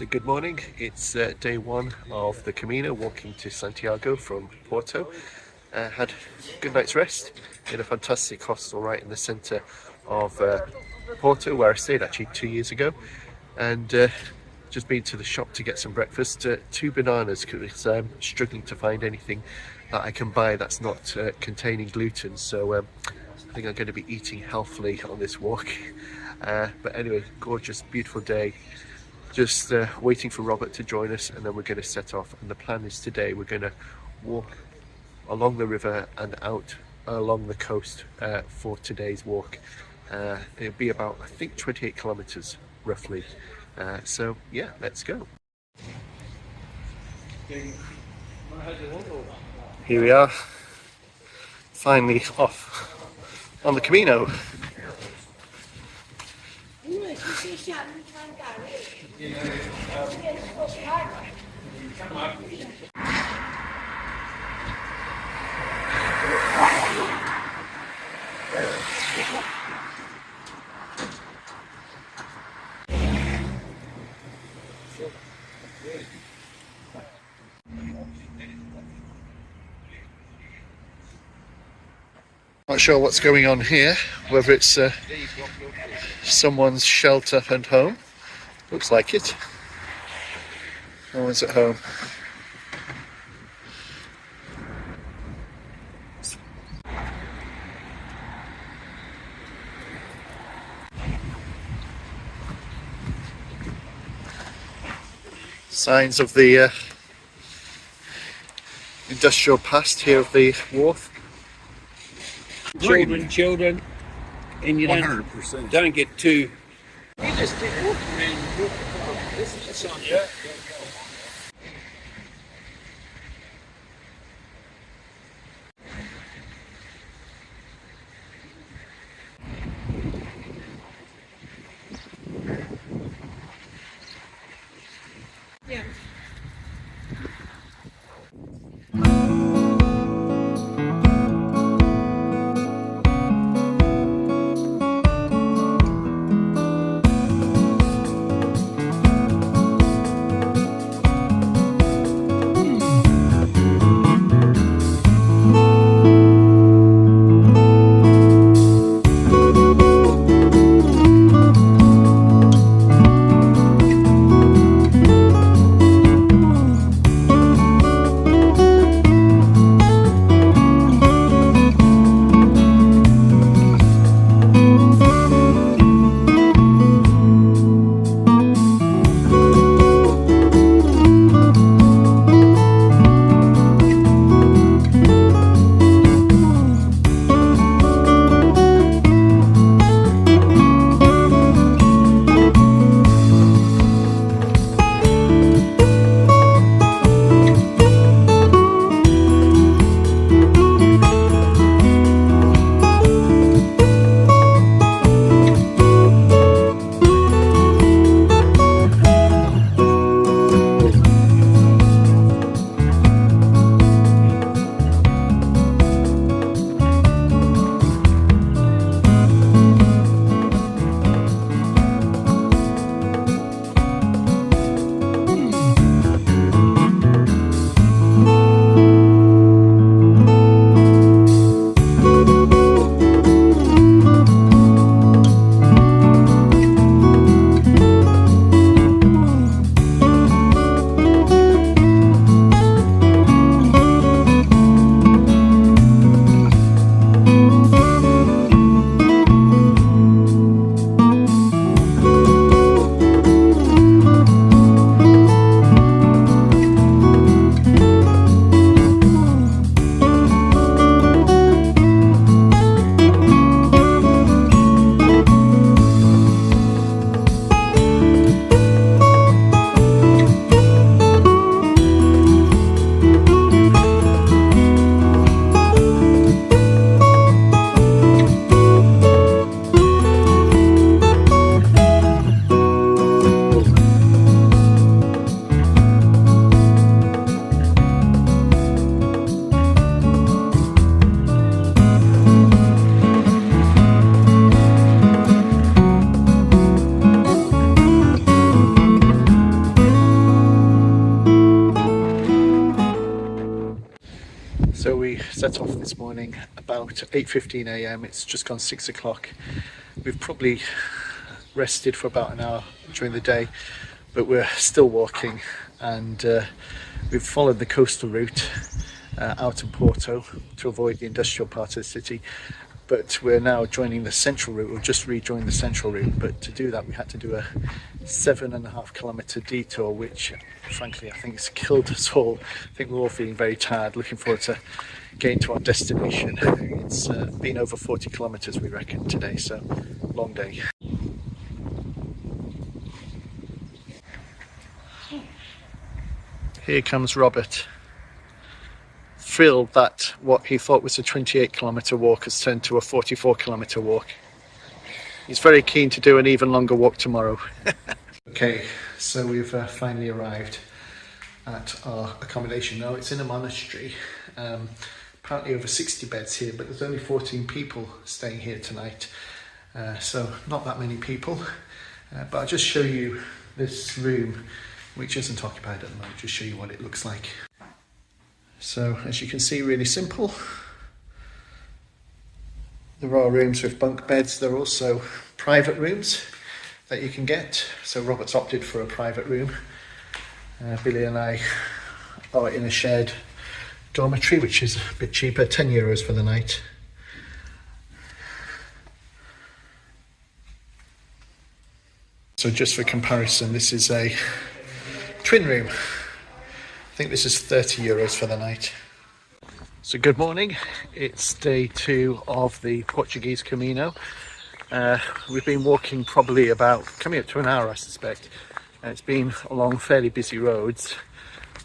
So good morning, it's day one of the Camino, walking to Santiago from Porto. Had a good night's rest in a fantastic hostel right in the centre of Porto, where I stayed actually 2 years ago, and just been to the shop to get some breakfast. 2 bananas, because I'm struggling to find anything that I can buy that's not containing gluten, so I think I'm going to be eating healthily on this walk. But anyway, gorgeous, beautiful day. Just waiting for Robert to join us, and then we're going to set off. And the plan is today we're going to walk along the river and out along the coast for today's walk. It'll be about, I think, 28 kilometers roughly. So yeah, let's go. Here we are, finally off on the Camino. Not sure what's going on here, whether it's someone's shelter and home. Looks like it. No one's at home. Signs of the industrial past here of the wharf. Children, and you 100%. don't get too. Yeah. set off this morning about 8:15 a.m. It's just gone 6 o'clock. We've probably rested for about an hour during the day, but we're still walking, and we've followed the coastal route out of Porto to avoid the industrial part of the city. But we're now joining the central route. We'll just rejoin the central route, but to do that we had to do a 7.5 kilometre detour, which frankly I think has killed us all. I think we're all feeling very tired, looking forward to getting to our destination. It's been over 40 kilometres we reckon today, so long day. Here comes Robert, thrilled that what he thought was a 28 kilometre walk has turned to a 44 kilometre walk. He's very keen to do an even longer walk tomorrow. Okay, so we've finally arrived at our accommodation now. It's in a monastery, apparently over 60 beds here, but there's only 14 people staying here tonight, so not that many people. But I'll just show you this room, which isn't occupied at the moment, just show you what it looks like. So as you can see, really simple. There are rooms with bunk beds. There are also private rooms that you can get. So Robert's opted for a private room. Billy and I are in a shared dormitory, which is a bit cheaper, €10 for the night. So just for comparison, this is a twin room. I think this is €30 for the night. So good morning, it's day 2 of the Portuguese Camino. We've been walking probably about, coming up to an hour I suspect. It's been along fairly busy roads,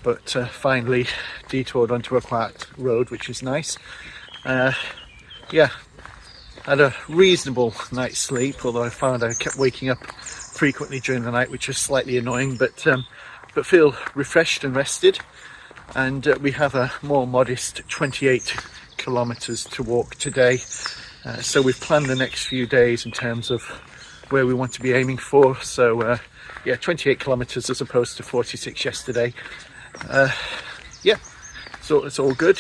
but finally detoured onto a quiet road, which is nice. Yeah, had a reasonable night's sleep, although I found I kept waking up frequently during the night, which was slightly annoying, but feel refreshed and rested. And we have a more modest 28 kilometres to walk today. So we've planned the next few days in terms of where we want to be aiming for. So yeah, 28 kilometres as opposed to 46 yesterday. Yeah, so it's all good.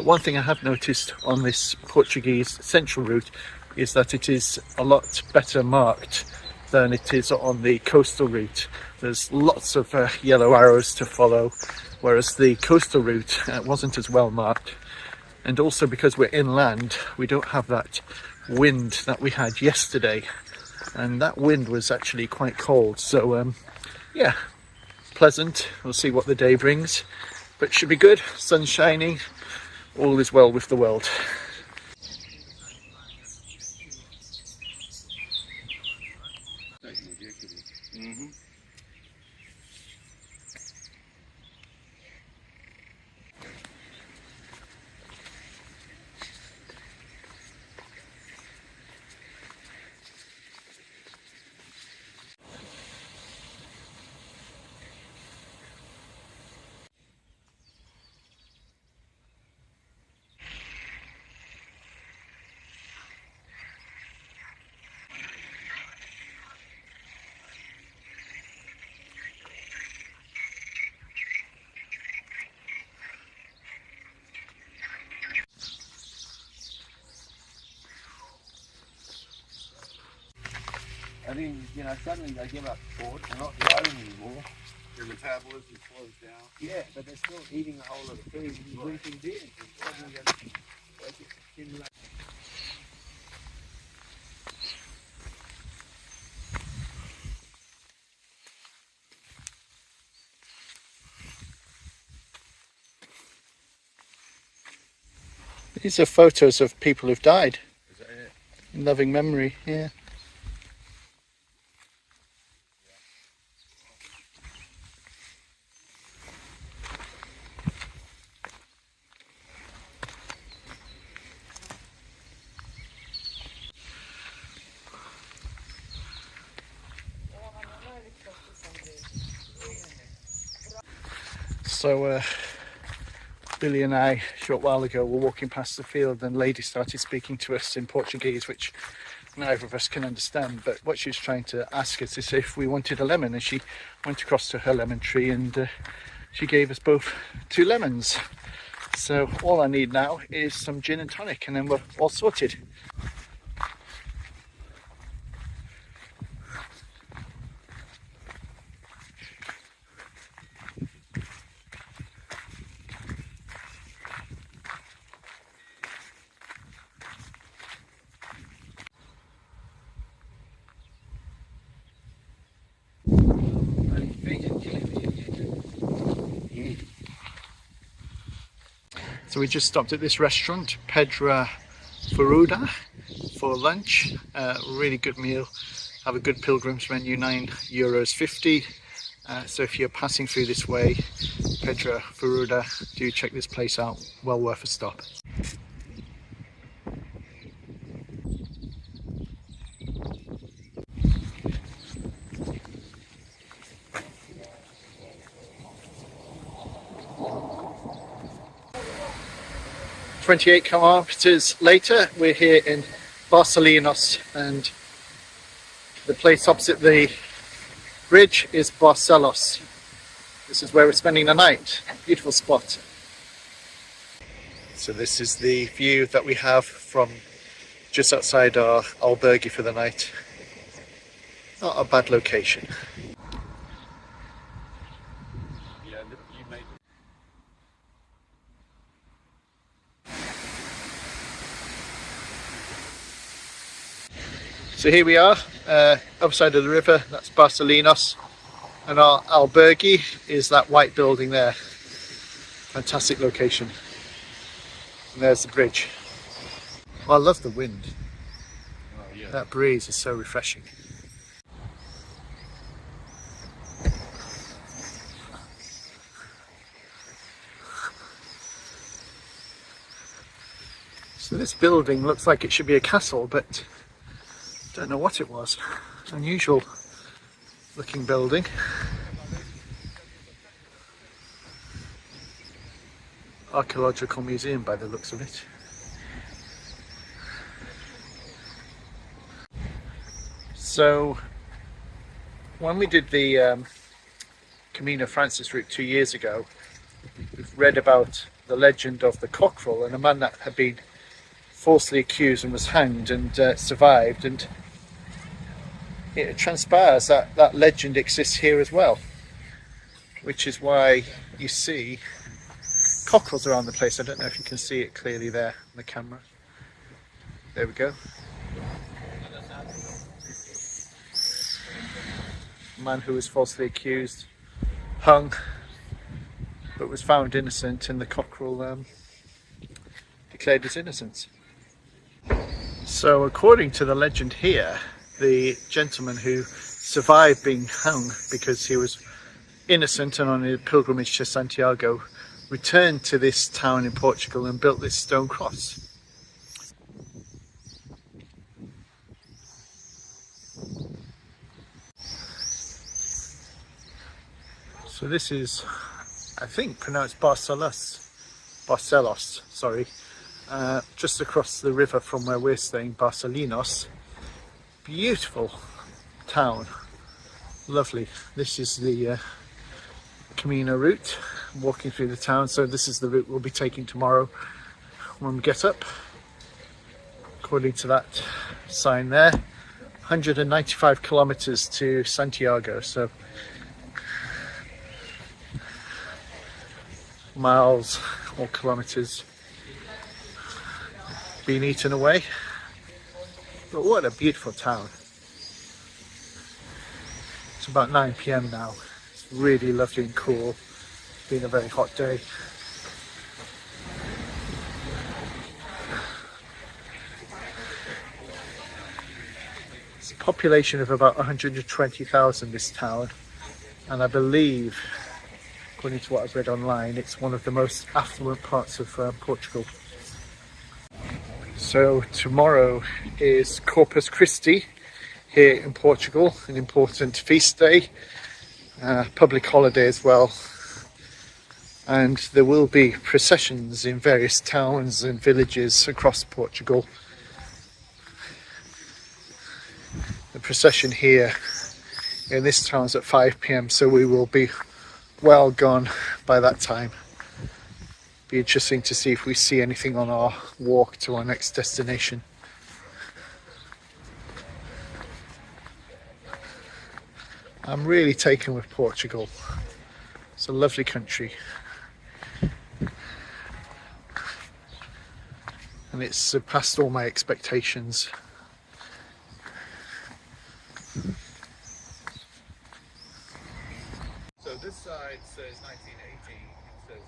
One thing I have noticed on this Portuguese central route is that it is a lot better marked than it is on the coastal route. There's lots of yellow arrows to follow, whereas the coastal route wasn't as well marked. And also because we're inland, we don't have that wind that we had yesterday, and that wind was actually quite cold. So yeah, pleasant. We'll see what the day brings, but should be good. Sun's shining, all is well with the world. I think, suddenly they give up sport. They're not growing anymore. Your metabolism slows down. Yeah, but they're still eating a whole lot of food and drinking beer. Suddenly they stimulate. These are photos of people who've died. Is that it? In loving memory, yeah. So Billy and I, a short while ago, were walking past the field and a lady started speaking to us in Portuguese, which neither of us can understand. But what she was trying to ask us is if we wanted a lemon, and she went across to her lemon tree and she gave us both 2 lemons. So all I need now is some gin and tonic, and then we're all sorted. So we just stopped at this restaurant, Pedra Furuda, for lunch. Really good meal. Have a good pilgrim's menu, €9.50. So if you're passing through this way, Pedra Furuda, do check this place out. Well worth a stop. "28 kilometers later, we're here in Barcelinhos, and the place opposite the bridge is Barcelos. This is where we're spending the night. Beautiful spot." So this is the view that we have from just outside our albergue for the night. Not a bad location. Yeah, you made So here we are, other side of the river, that's Barcelinhos, and our albergue is that white building there. Fantastic location. And there's the bridge. Well, I love the wind. That breeze is so refreshing. So this building looks like it should be a castle, but don't know what it was. Unusual looking building. Archaeological museum by the looks of it. So when we did the Camino Francis route 2 years ago, we've read about the legend of the cockerel and a man that had been falsely accused and was hanged and survived, and it transpires that that legend exists here as well, which is why you see cockerels around the place. I don't know if you can see it clearly there on the camera. There we go. A man who was falsely accused, hung, but was found innocent, and the cockerel declared his innocence. So according to the legend here, the gentleman who survived being hung because he was innocent and on a pilgrimage to Santiago returned to this town in Portugal and built this stone cross. So this is, I think, pronounced Barcelos, sorry, just across the river from where we're staying, Barcelinhos. Beautiful town, lovely. This is the Camino route, walking through the town. So this is the route we'll be taking tomorrow when we get up, according to that sign there. 195 kilometers to Santiago, so miles or kilometers being eaten away. But what a beautiful town. It's about 9 PM now. It's really lovely and cool. It's been a very hot day. It's a population of about 120,000, this town, and I believe, according to what I've read online, it's one of the most affluent parts of Portugal. So tomorrow is Corpus Christi here in Portugal, an important feast day, public holiday as well, and there will be processions in various towns and villages across Portugal. The procession here in this town is at 5 PM, so we will be well gone by that time. Be interesting to see if we see anything on our walk to our next destination. I'm really taken with Portugal. It's a lovely country. And it's surpassed all my expectations. So this side says 1980. It says.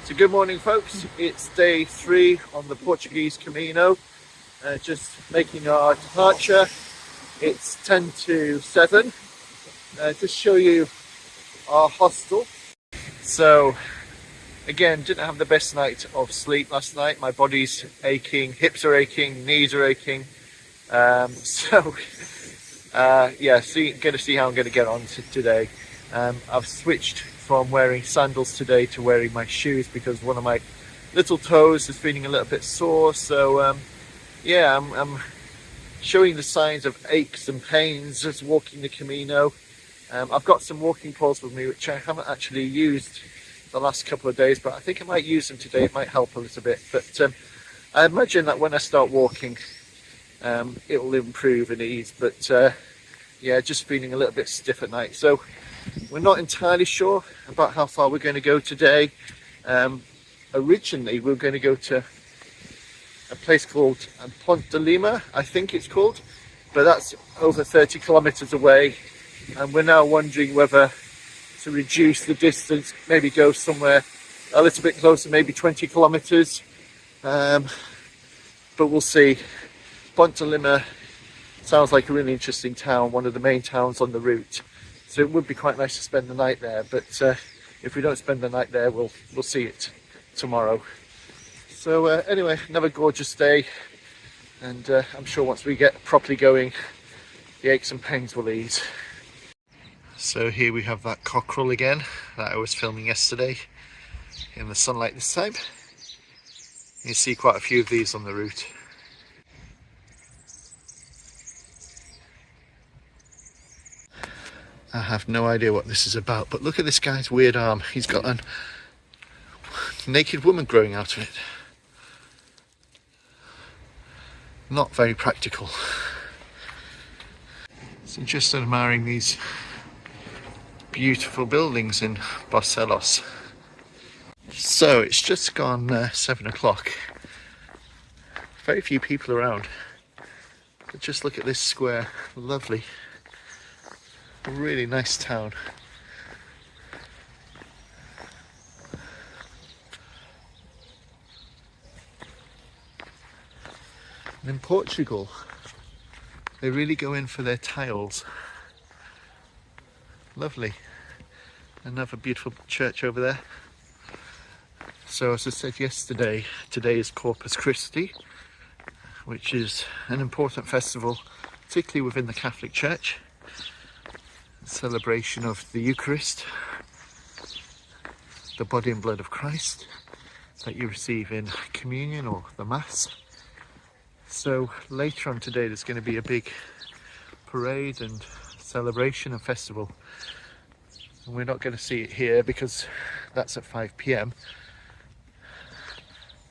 So good morning, folks. It's day 3 on the Portuguese Camino. Just making our departure. It's 10 to 7. Just show you our hostel. So again, didn't have the best night of sleep last night. My body's aching, hips are aching, knees are aching. Yeah, going to see how I'm going to get on today. I've switched from wearing sandals today to wearing my shoes because one of my little toes is feeling a little bit sore. So yeah, I'm showing the signs of aches and pains as walking the Camino. I've got some walking poles with me which I haven't actually used the last couple of days, but I think I might use them today. It might help a little bit, but I imagine that when I start walking it will improve and ease. But yeah, just feeling a little bit stiff at night, so we're not entirely sure about how far we're going to go today. Originally we were going to go to a place called Ponte Lima, I think it's called, but that's over 30 kilometers away, and we're now wondering whether to reduce the distance, maybe go somewhere a little bit closer, maybe 20 kilometers, but we'll see. Ponte Lima sounds like a really interesting town, one of the main towns on the route, so it would be quite nice to spend the night there, but if we don't spend the night there, we'll see it tomorrow. So anyway, another gorgeous day, and I'm sure once we get properly going, the aches and pains will ease. So here we have that cockerel again that I was filming yesterday in the sunlight this time. You see quite a few of these on the route. I have no idea what this is about, but look at this guy's weird arm. He's got a naked woman growing out of it. Not very practical. So just admiring these beautiful buildings in Barcelos. So it's just gone 7 o'clock. Very few people around, but just look at this square. Lovely, a really nice town. And in Portugal, they really go in for their tiles. Lovely. Another beautiful church over there. So as I said yesterday, today is Corpus Christi, which is an important festival, particularly within the Catholic Church. Celebration of the Eucharist, the body and blood of Christ that you receive in communion or the Mass. So later on today there's going to be a big parade and celebration and festival, and we're not going to see it here because that's at 5 p.m,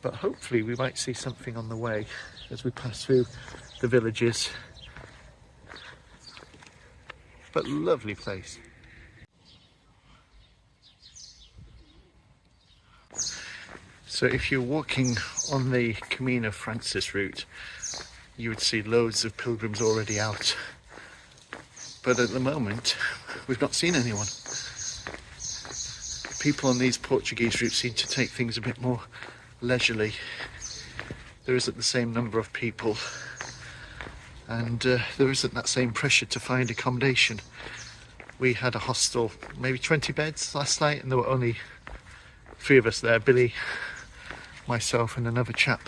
but hopefully we might see something on the way as we pass through the villages. But lovely place. So if you're walking on the Camino Francis route, you would see loads of pilgrims already out. But at the moment, we've not seen anyone. People on these Portuguese routes seem to take things a bit more leisurely. There isn't the same number of people, and there isn't that same pressure to find accommodation. We had a hostel, maybe 20 beds last night, and there were only 3 of us there, Billy, myself and another chap.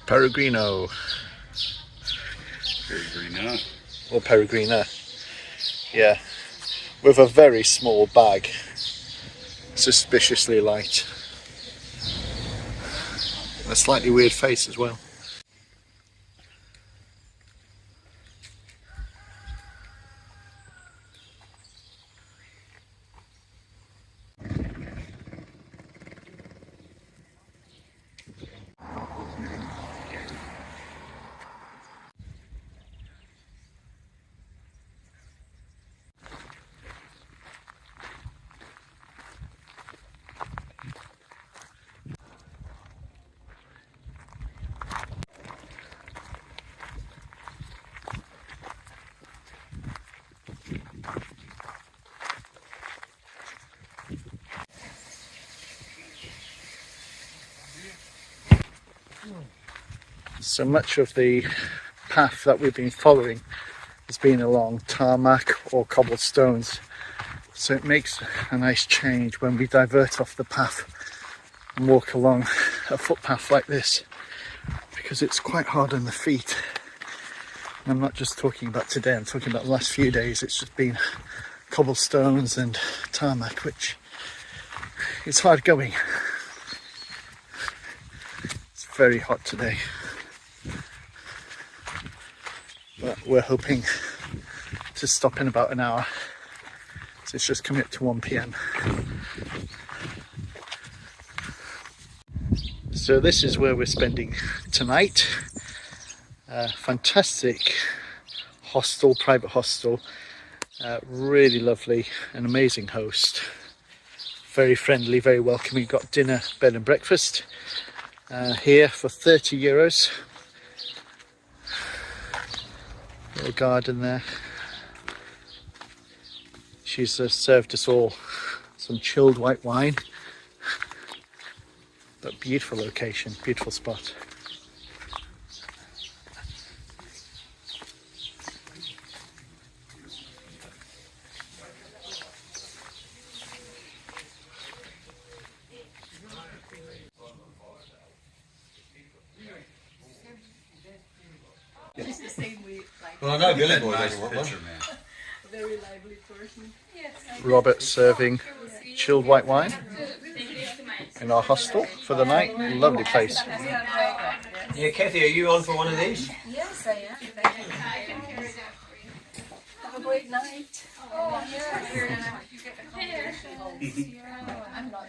Peregrino. Peregrina. Or Peregrina. Yeah. With a very small bag. Suspiciously light. And a slightly weird face as well. So much of the path that we've been following has been along tarmac or cobblestones. So it makes a nice change when we divert off the path and walk along a footpath like this, because it's quite hard on the feet. And I'm not just talking about today, I'm talking about the last few days. It's just been cobblestones and tarmac, which is hard going. It's very hot today, but we're hoping to stop in about an hour. So it's just coming up to 1 p.m. So this is where we're spending tonight. Fantastic hostel, private hostel. Really lovely, an amazing host. Very friendly, very welcoming. Got dinner, bed and breakfast here for €30. Little garden there. She's served us all some chilled white wine. But beautiful location, beautiful spot. Well, I know Billy Boy doesn't want one. Very lively person. Robert serving chilled white wine in our hostel for the night. Lovely place. Yeah, Kathy, are you on for one of these? Yes, I am. Have a great night. Oh, yeah. I'm not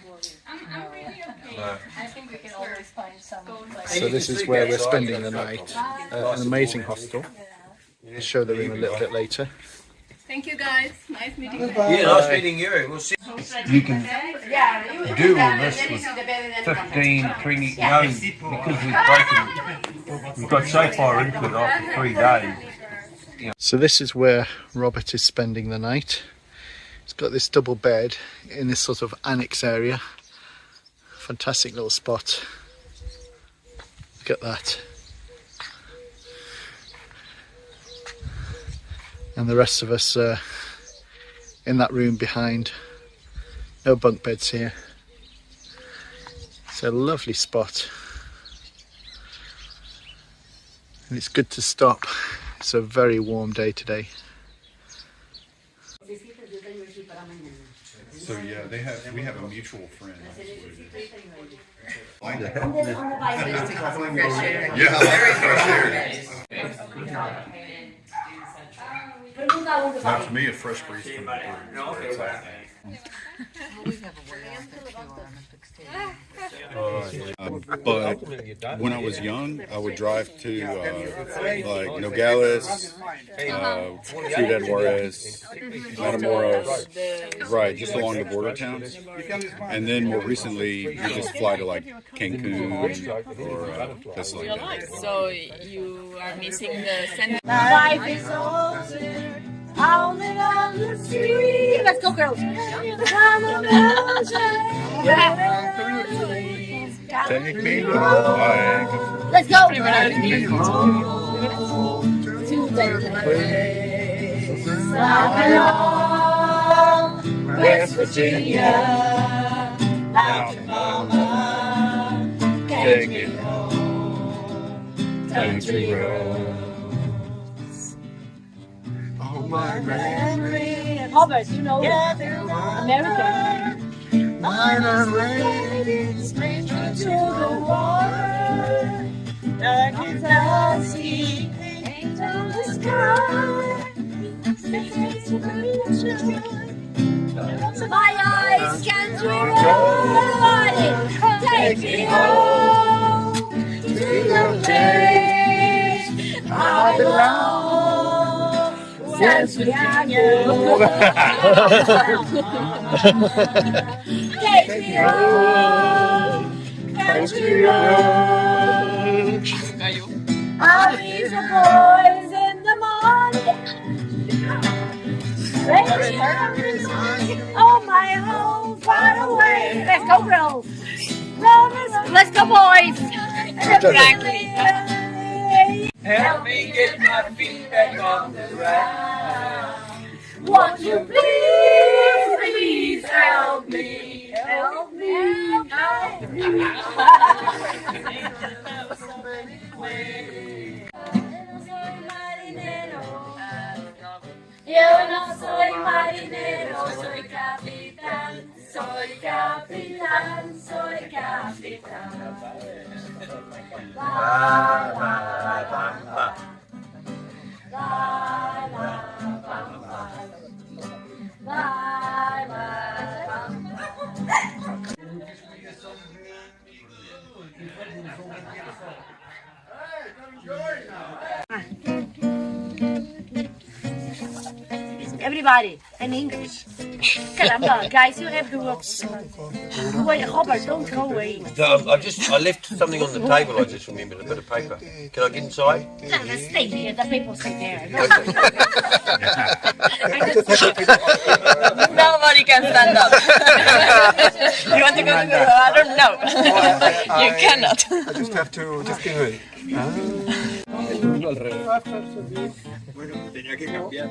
worried. I'm really okay. No. I think we can always find some place. So this is where we're spending the night. An amazing hostel. I'll show the room a little bit later. Thank you guys. Nice meeting you. Yeah, nice meeting you. We'll see. You can do all this with 15, 20, no, because we've got so far into it after 3 days. So this is where Robert is spending the night. He's got this double bed in this sort of annex area. Fantastic little spot. Look at that. And the rest of us in that room behind. No bunk beds here. It's a lovely spot. And it's good to stop. It's a very warm day today. So yeah, we have a mutual friend. Now, to me, a fresh breeze from the breeze. But when I was young, I would drive to like Nogales, Ciudad Juarez, Matamoros, right, just along the border towns. And then more recently, we just fly to like Cancun or places like that. So you are missing the center. Life is over, howling on the street. Let's go, girls. Take me back. Let's go. West Virginia, out to Mama, take it home, country roads. Oh, my memory. Robert, you know American. Mine are raining, stranger to the water. Dark as the sea, angel in the sky. My eyes can't run. Take me home to the place I belong. Santiago. Take me home, country roads. I'll meet the boys in the morning. Oh, my home far away. Let's go, girls. Let's go, boys. Help me get my feet back on the ground. Won't you please help me, help me, help me. Yo no soy marinero, soy capitán, soy capitán, soy capitán. La la la la. La la bam bam. La la bam bam. Everybody in English. Caramba, guys, you have to work. Wait, Robert, don't go away. I left something on the table. I just remembered a bit of paper. Can I get inside? Stay here. The people stay there. Nobody can stand up. You want to go to the water? No. You cannot. I just have to, just give it. Bueno, tenía que cambiar.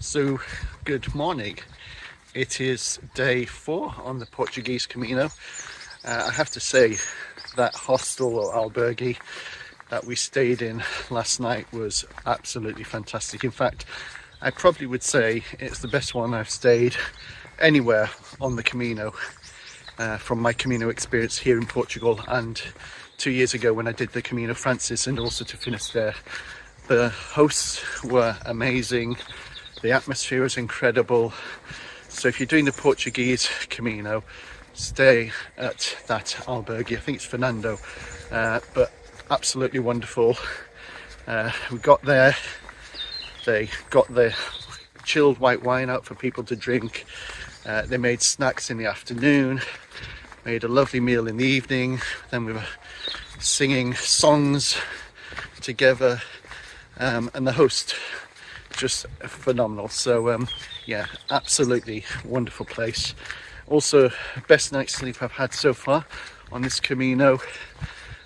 So, good morning. It is day 4 on the Portuguese Camino. I have to say that hostel or albergue that we stayed in last night was absolutely fantastic. In fact, I probably would say it's the best one I've stayed anywhere on the Camino from my Camino experience here in Portugal and 2 years ago when I did the Camino Francis, and also to finish there. The hosts were amazing, the atmosphere was incredible. So if you're doing the Portuguese Camino, stay at that albergue. I think it's Fernando, but absolutely wonderful. We got there, they got the chilled white wine out for people to drink. They made snacks in the afternoon, made a lovely meal in the evening. Then we were singing songs together, and the host just phenomenal. So yeah, absolutely wonderful place. Also, best night's sleep I've had so far on this Camino.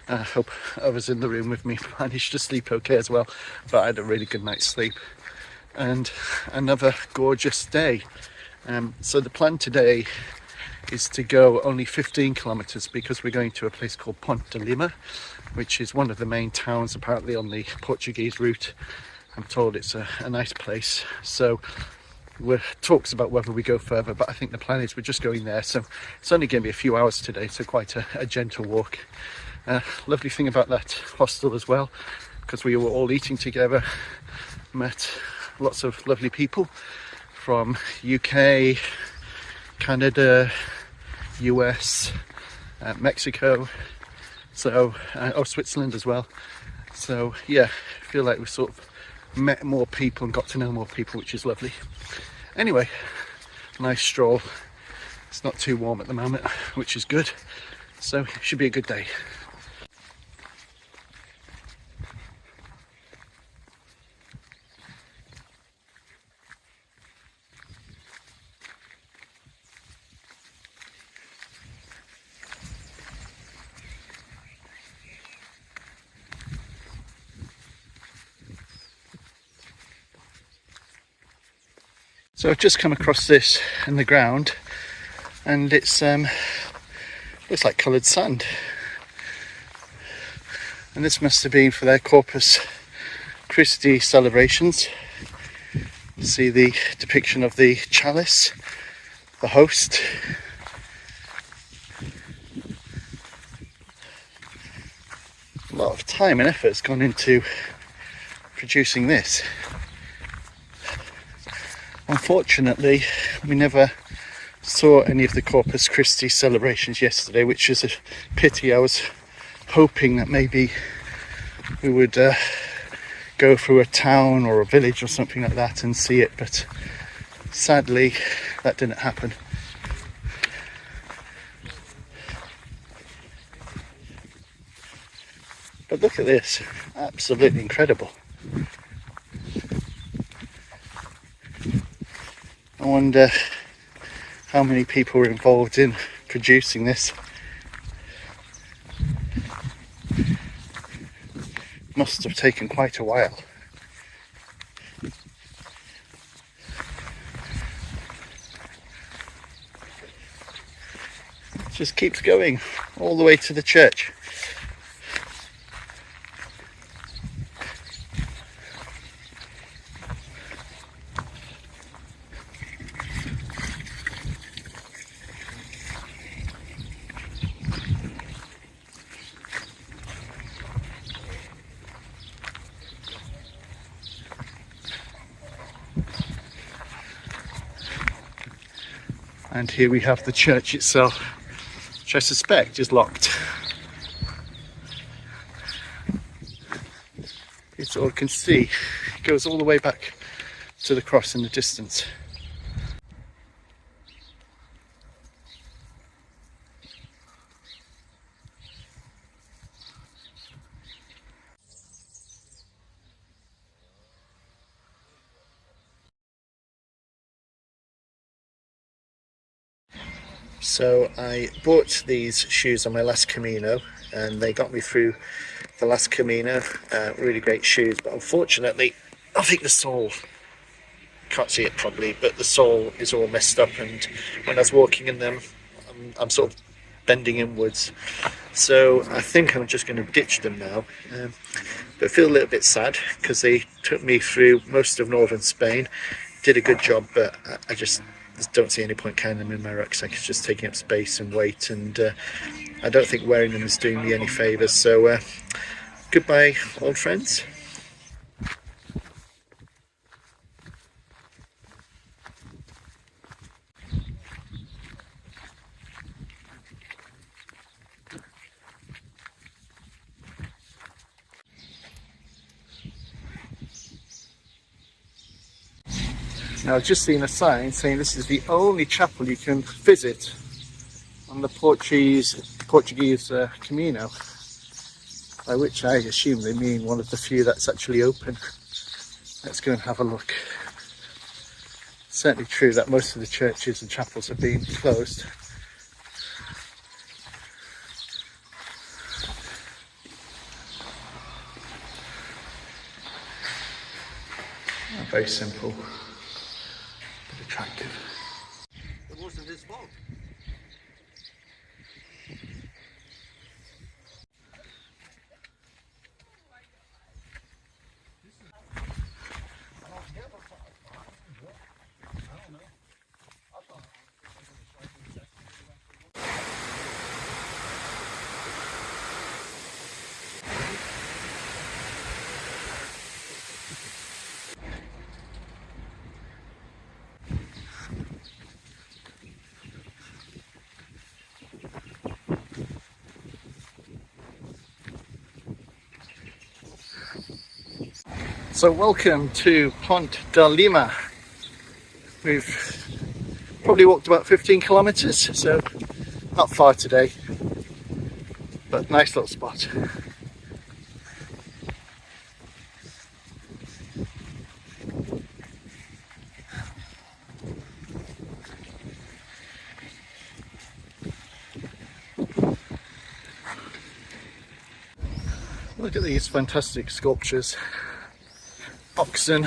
I hope others in the room with me managed to sleep okay as well, but I had a really good night's sleep and another gorgeous day. So the plan today is to go only 15 kilometers because we're going to a place called Ponte, Lima, which is one of the main towns apparently on the Portuguese route. I'm told it's a nice place. So we're talks about whether we go further, but I think the plan is we're just going there. So it's only going to be a few hours today, so quite a gentle walk. Lovely thing about that hostel as well, because we were all eating together, met lots of lovely people from UK, Canada, US, Mexico, so Switzerland as well. So yeah, I feel like we sort of met more people and got to know more people, which is lovely. Anyway, nice stroll. It's not too warm at the moment, which is good, so it should be a good day. So I've just come across this in the ground, and it's looks like coloured sand. And this must have been for their Corpus Christi celebrations. See the depiction of the chalice, the host. A lot of time and effort has gone into producing this. Unfortunately, we never saw any of the Corpus Christi celebrations yesterday, which is a pity. I was hoping that maybe we would go through a town or a village or something like that and see it, but sadly that didn't happen. But look at this, absolutely incredible. I wonder how many people were involved in producing this. Must have taken quite a while. It just keeps going all the way to the church. And here we have the church itself, which I suspect is locked. It's all you can see. It goes all the way back to the cross in the distance. So I bought these shoes on my last Camino and they got me through the last Camino. Really great shoes, but unfortunately I think the sole, can't see it properly, but the sole is all messed up, and when I was walking in them I'm sort of bending inwards. So I think I'm just going to ditch them now. But I feel a little bit sad because they took me through most of northern Spain, did a good job, but I just don't see any point carrying them in my rucksack. It's just taking up space and weight, and I don't think wearing them is doing me any favours. So goodbye, old friends. Now I've just seen a sign saying this is the only chapel you can visit on the Portuguese Camino, by which I assume they mean one of the few that's actually open. Let's go and have a look. It's certainly true that most of the churches and chapels have been closed. Very simple, but attractive. It wasn't his fault. So welcome to Ponte de Lima. We've probably walked about 15 kilometers, so not far today, but nice little spot. Look at these fantastic sculptures. Oxen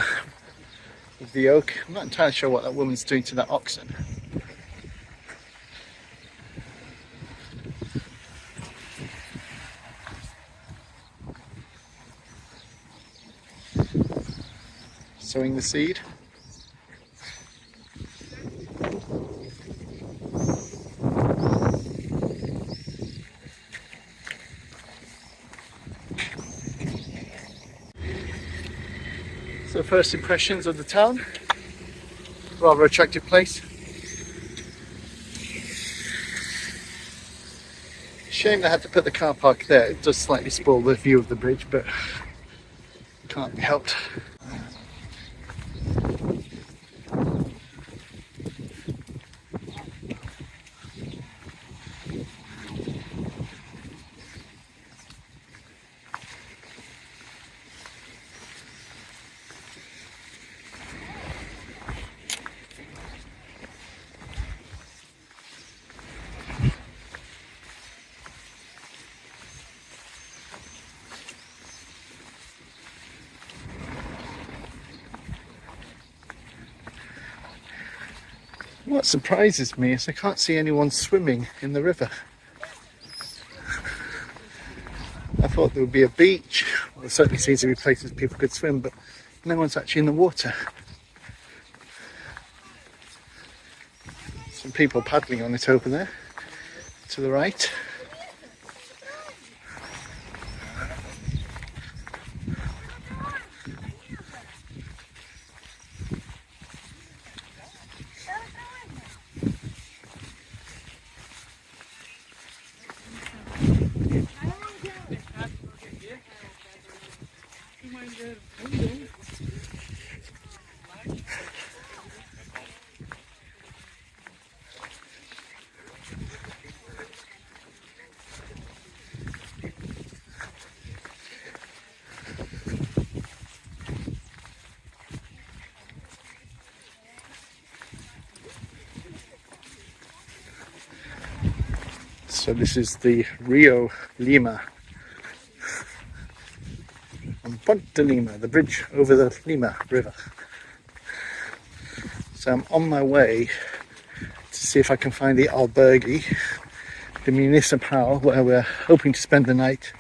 with the oak. I'm not entirely sure what that woman's doing to that oxen. sowing the seed. So first impressions of the town, rather attractive place. Shame they had to put the car park there, it does slightly spoil the view of the bridge, but can't be helped. What surprises me is I can't see anyone swimming in the river. I thought there would be a beach. Well, there certainly seems to be places people could swim, but no one's actually in the water. Some people paddling on it over there, to the right. So this is the Rio Lima and Ponte Lima, the bridge over the Lima River. So I'm on my way to see if I can find the albergue, the municipal, where we're hoping to spend the night.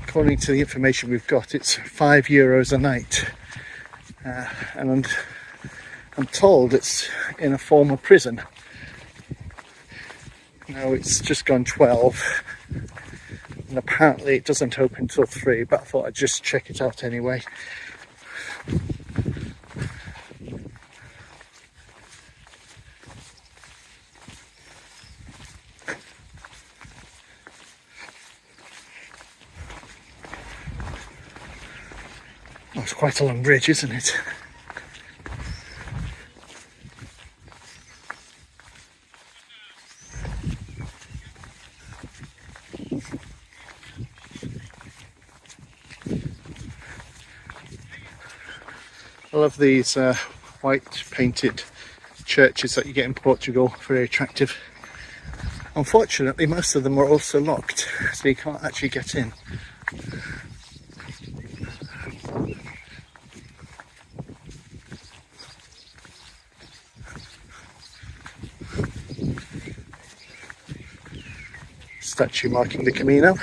According to the information we've got, it's €5 a night, and I'm told it's in a former prison. Now it's just gone 12, and apparently it doesn't open till 3, but I thought I'd just check it out anyway. Oh, it's quite a long bridge, isn't it? I love these white painted churches that you get in Portugal, very attractive. Unfortunately, most of them are also locked, so you can't actually get in. Statue marking the Camino.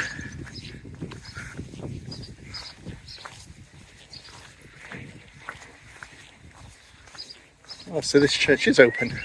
Oh, so this church is open.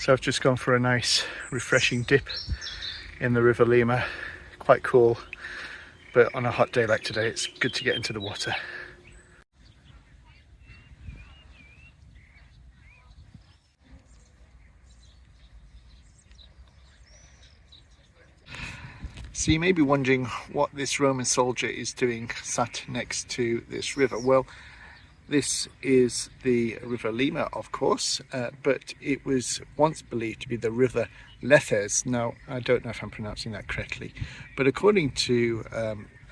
So I've just gone for a nice refreshing dip in the River Lima. Quite cool, but on a hot day like today it's good to get into the water. So you may be wondering what this Roman soldier is doing sat next to this river. Well, this is the River Lima, of course, but it was once believed to be the River Lethes. Now, I don't know if I'm pronouncing that correctly, but according to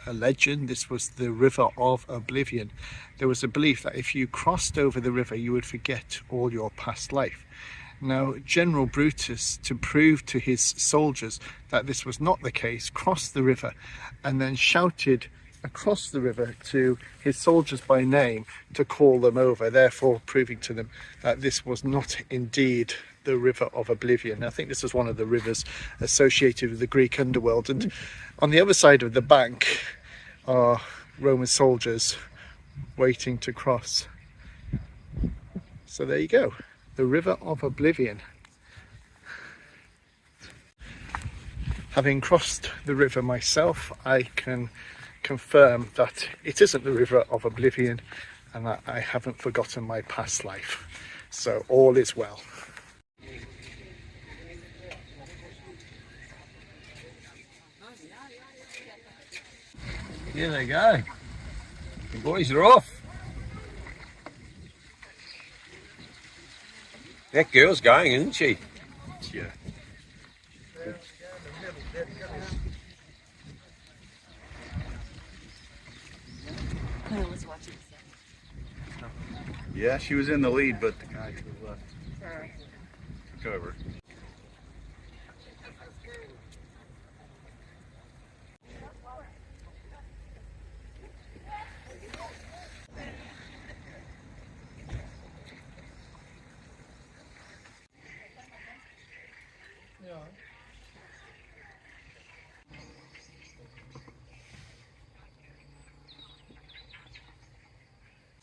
a legend, this was the River of Oblivion. There was a belief that if you crossed over the river, you would forget all your past life. Now, General Brutus, to prove to his soldiers that this was not the case, crossed the river and then shouted across the river to his soldiers by name to call them over, therefore proving to them that this was not indeed the River of Oblivion. I think this was one of the rivers associated with the Greek underworld, and on the other side of the bank are Roman soldiers waiting to cross. So there you go. The River of Oblivion. Having crossed the river myself, I can confirm that it isn't the River of Oblivion and that I haven't forgotten my past life. So all is well. Here they go. The boys are off. That girl's going, isn't she? Yeah. Yeah, she was in the lead, but the guy to the left took over.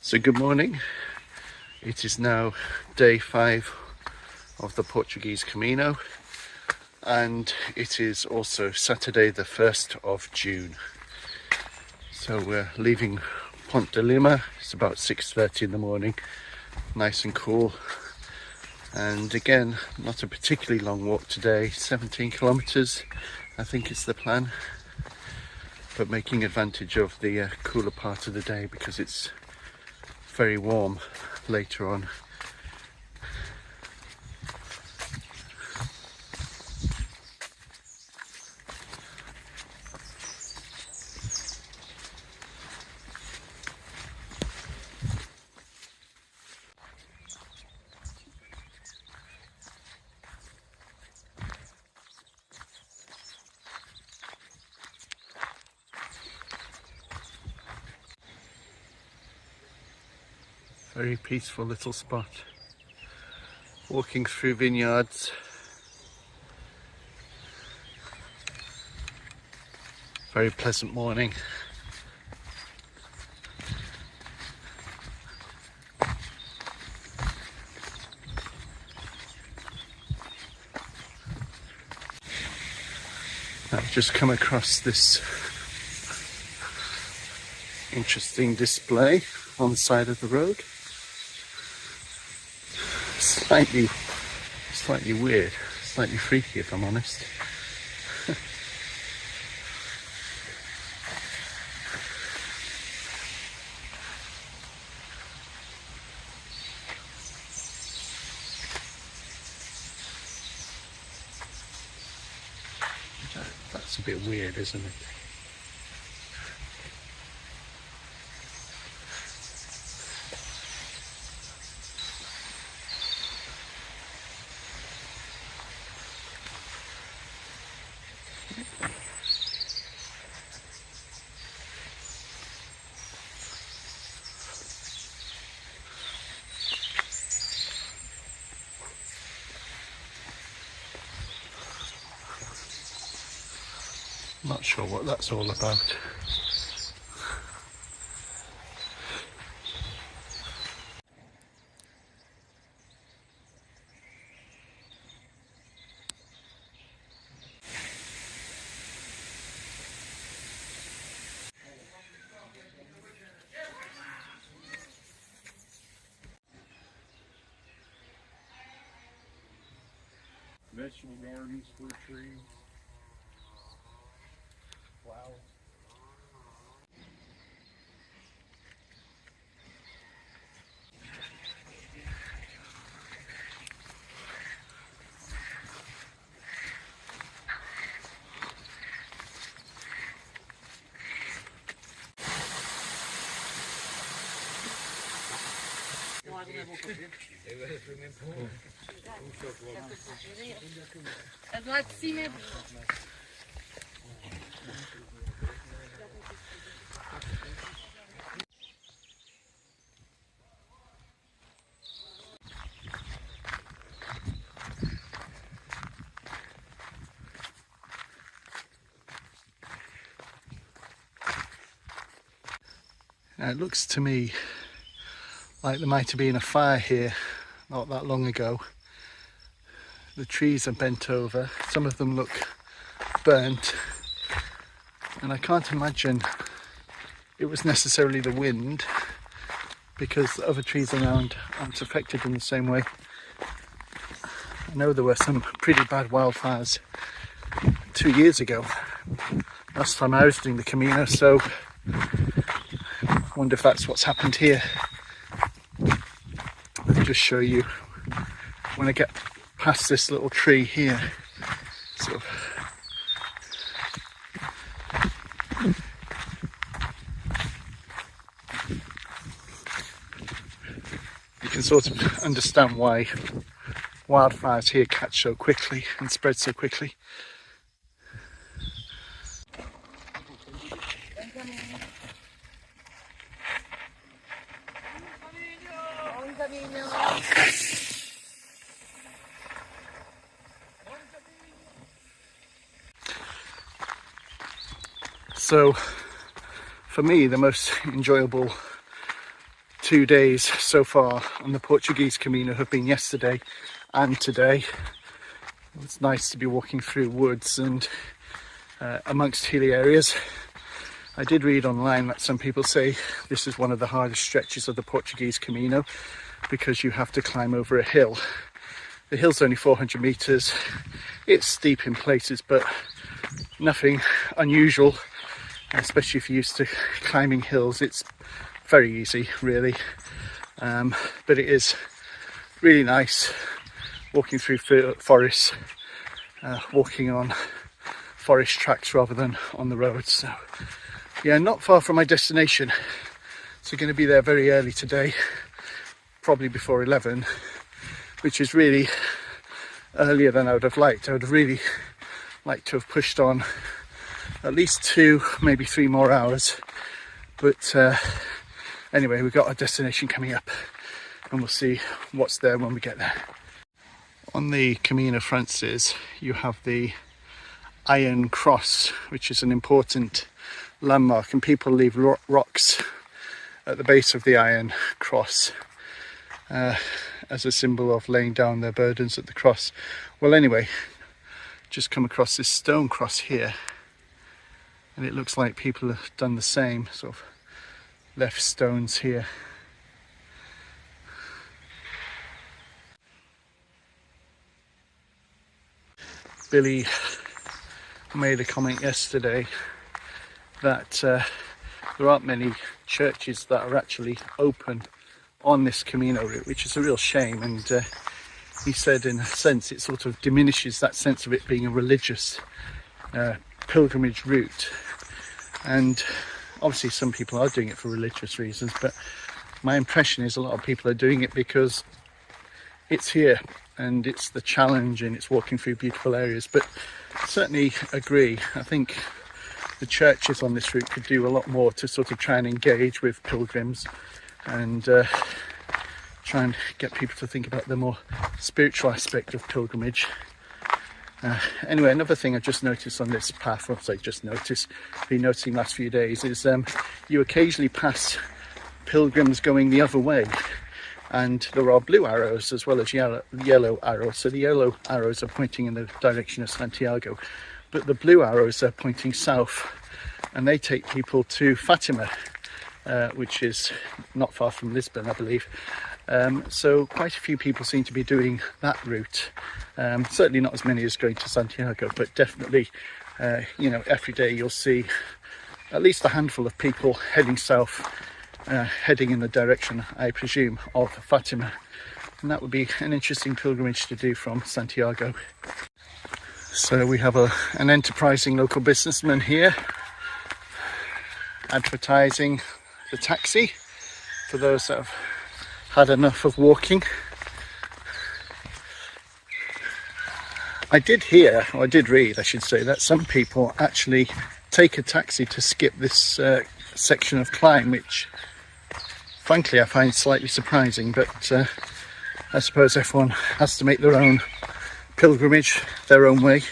So good morning. It is now day 5 of the Portuguese Camino, and it is also Saturday the 1st of June. So we're leaving Ponte de Lima. It's about 6:30 in the morning, nice and cool. And again, not a particularly long walk today, 17 kilometers I think is the plan, but making advantage of the cooler part of the day because it's very warm later on. Very peaceful little spot. Walking through vineyards. Very pleasant morning. I've just come across this interesting display on the side of the road. Slightly weird, slightly freaky if I'm honest. That's a bit weird, isn't it? Not sure what that's all about. vegetable gardens, fruit trees. Flowers. Now, it looks to me like there might have been a fire here not that long ago. The trees are bent over, some of them look burnt, and I can't imagine it was necessarily the wind, because the other trees around aren't affected in the same way. I know there were some pretty bad wildfires 2 years ago, last time I was doing the Camino, so I wonder if that's what's happened here. I'll just show you when I get past this little tree here. Sort of you can sort of understand why wildfires here catch so quickly and spread so quickly. So for me, the most enjoyable 2 days so far on the Portuguese Camino have been yesterday and today. It's nice to be walking through woods and amongst hilly areas. I did read online that some people say this is one of the hardest stretches of the Portuguese Camino because you have to climb over a hill. The hill's only 400 meters. It's steep in places, but nothing unusual, especially if you're used to climbing hills. It's very easy, really, but it is really nice walking through forests, walking on forest tracks rather than on the roads. So yeah, not far from my destination, so going to be there very early today, probably before 11, which is really earlier than I would have liked. I would have really liked to have pushed on at least 2, maybe 3 more hours, but anyway, we've got our destination coming up and we'll see what's there when we get there. On the Camino Frances, you have the Iron Cross, which is an important landmark, and people leave rocks at the base of the Iron Cross as a symbol of laying down their burdens at the cross. Well, anyway, just come across this stone cross here, and it looks like people have done the same, sort of left stones here. Billy made a comment yesterday that there aren't many churches that are actually open on this Camino route, which is a real shame, and he said in a sense it sort of diminishes that sense of it being a religious pilgrimage route. And obviously some people are doing it for religious reasons, but my impression is a lot of people are doing it because it's here and it's the challenge and it's walking through beautiful areas. But certainly agree, I think the churches on this route could do a lot more to sort of try and engage with pilgrims and try and get people to think about the more spiritual aspect of pilgrimage. Anyway, another thing I just noticed on this path, or say just noticed, been noticing last few days, is you occasionally pass pilgrims going the other way, and there are blue arrows as well as yellow arrows. So the yellow arrows are pointing in the direction of Santiago, but the blue arrows are pointing south, and they take people to Fatima, which is not far from Lisbon, I believe. So quite a few people seem to be doing that route. Certainly not as many as going to Santiago, but definitely, you know, every day you'll see at least a handful of people heading south, heading in the direction, I presume, of Fatima. And that would be an interesting pilgrimage to do from Santiago. So we have an enterprising local businessman here advertising the taxi for those that have had enough of walking. I did hear, or I did read, I should say, that some people actually take a taxi to skip this section of climb, which frankly I find slightly surprising, but I suppose everyone has to make their own pilgrimage their own way.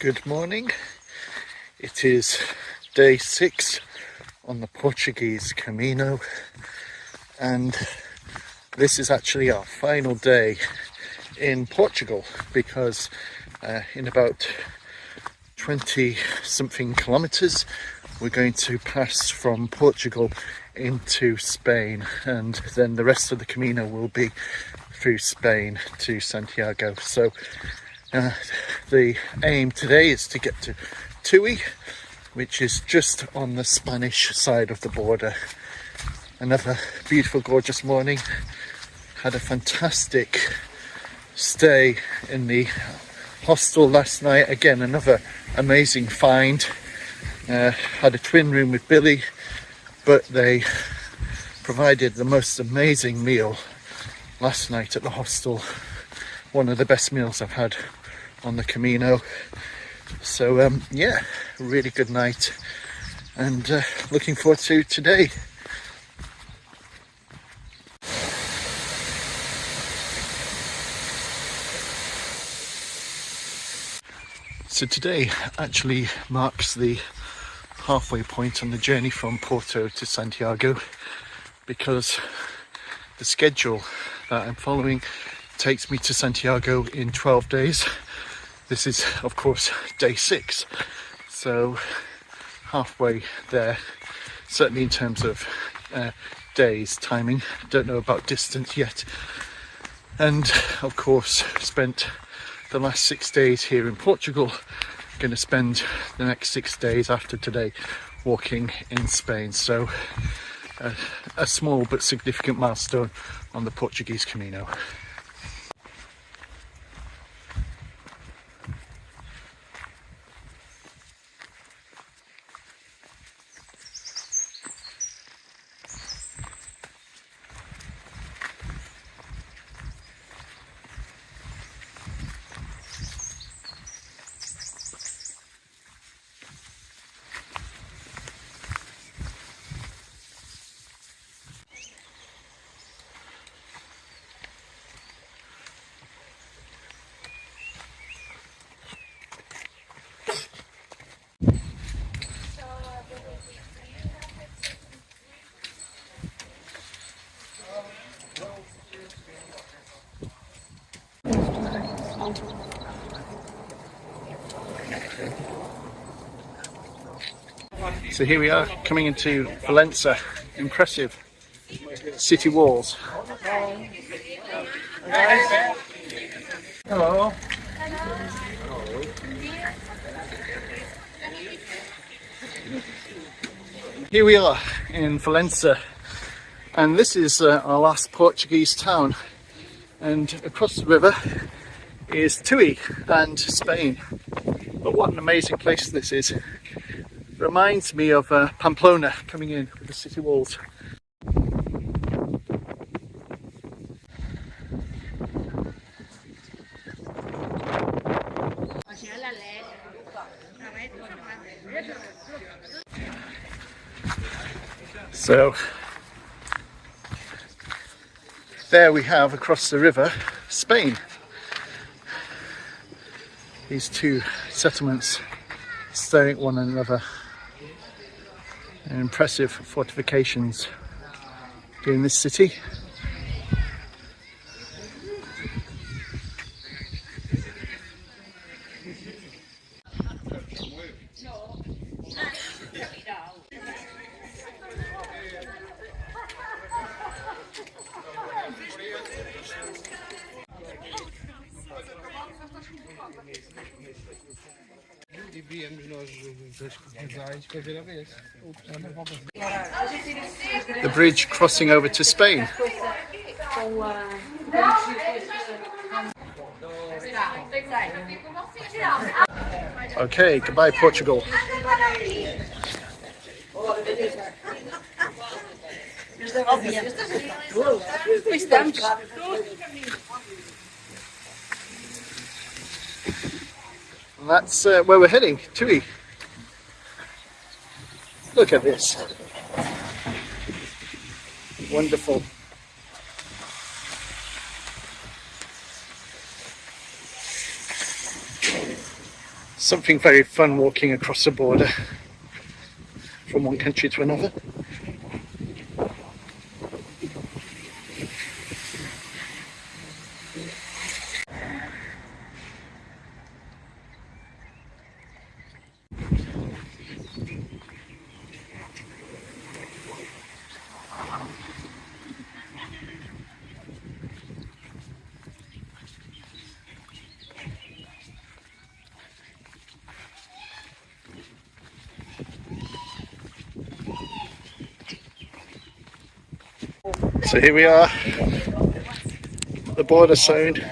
Good morning. It is day 6 on the Portuguese Camino, and this is actually our final day in Portugal, because in about 20 something kilometers we're going to pass from Portugal into Spain, and then the rest of the Camino will be through Spain to Santiago. So the aim today is to get to Tui, which is just on the Spanish side of the border. Another beautiful, gorgeous morning. Had a fantastic stay in the hostel last night. Again, another amazing find. Had a twin room with Billy, but they provided the most amazing meal last night at the hostel. One of the best meals I've had on the Camino. So yeah, really good night, and looking forward to today. So today actually marks the halfway point on the journey from Porto to Santiago, because the schedule that I'm following takes me to Santiago in 12 days. This is, of course, day 6, so halfway there, certainly in terms of days, timing. Don't know about distance yet. And of course, spent the last 6 days here in Portugal. Going to spend the next 6 days after today walking in Spain. So a small but significant milestone on the Portuguese Camino. So here we are, coming into Valencia. Impressive city walls. Hello. Here we are in Valencia, and this is our last Portuguese town, and across the river is Tui and Spain. But what an amazing place this is. Reminds me of Pamplona coming in with the city walls. So there we have across the river Spain. These two settlements staring at one another, and impressive fortifications in this city. The bridge crossing over to Spain. Okay, goodbye Portugal. And that's where we're heading, Tui. Look at this. Wonderful. Something very fun walking across the border from one country to another. So here we are, the border zone.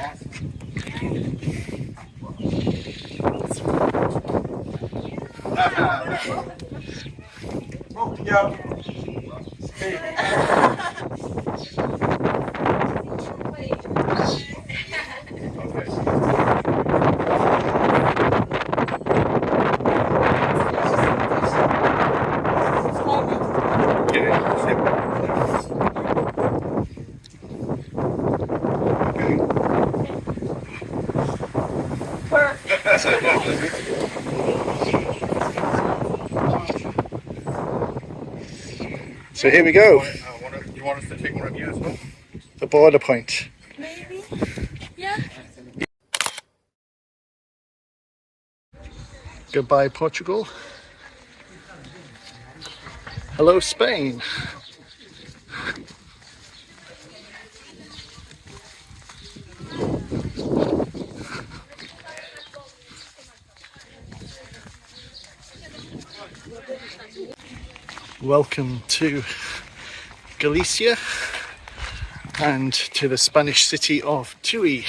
So here we go. You want us to take one of you as well? The border point. Maybe. Yeah. Goodbye Portugal. Hello Spain. Welcome to Galicia and to the Spanish city of Tui,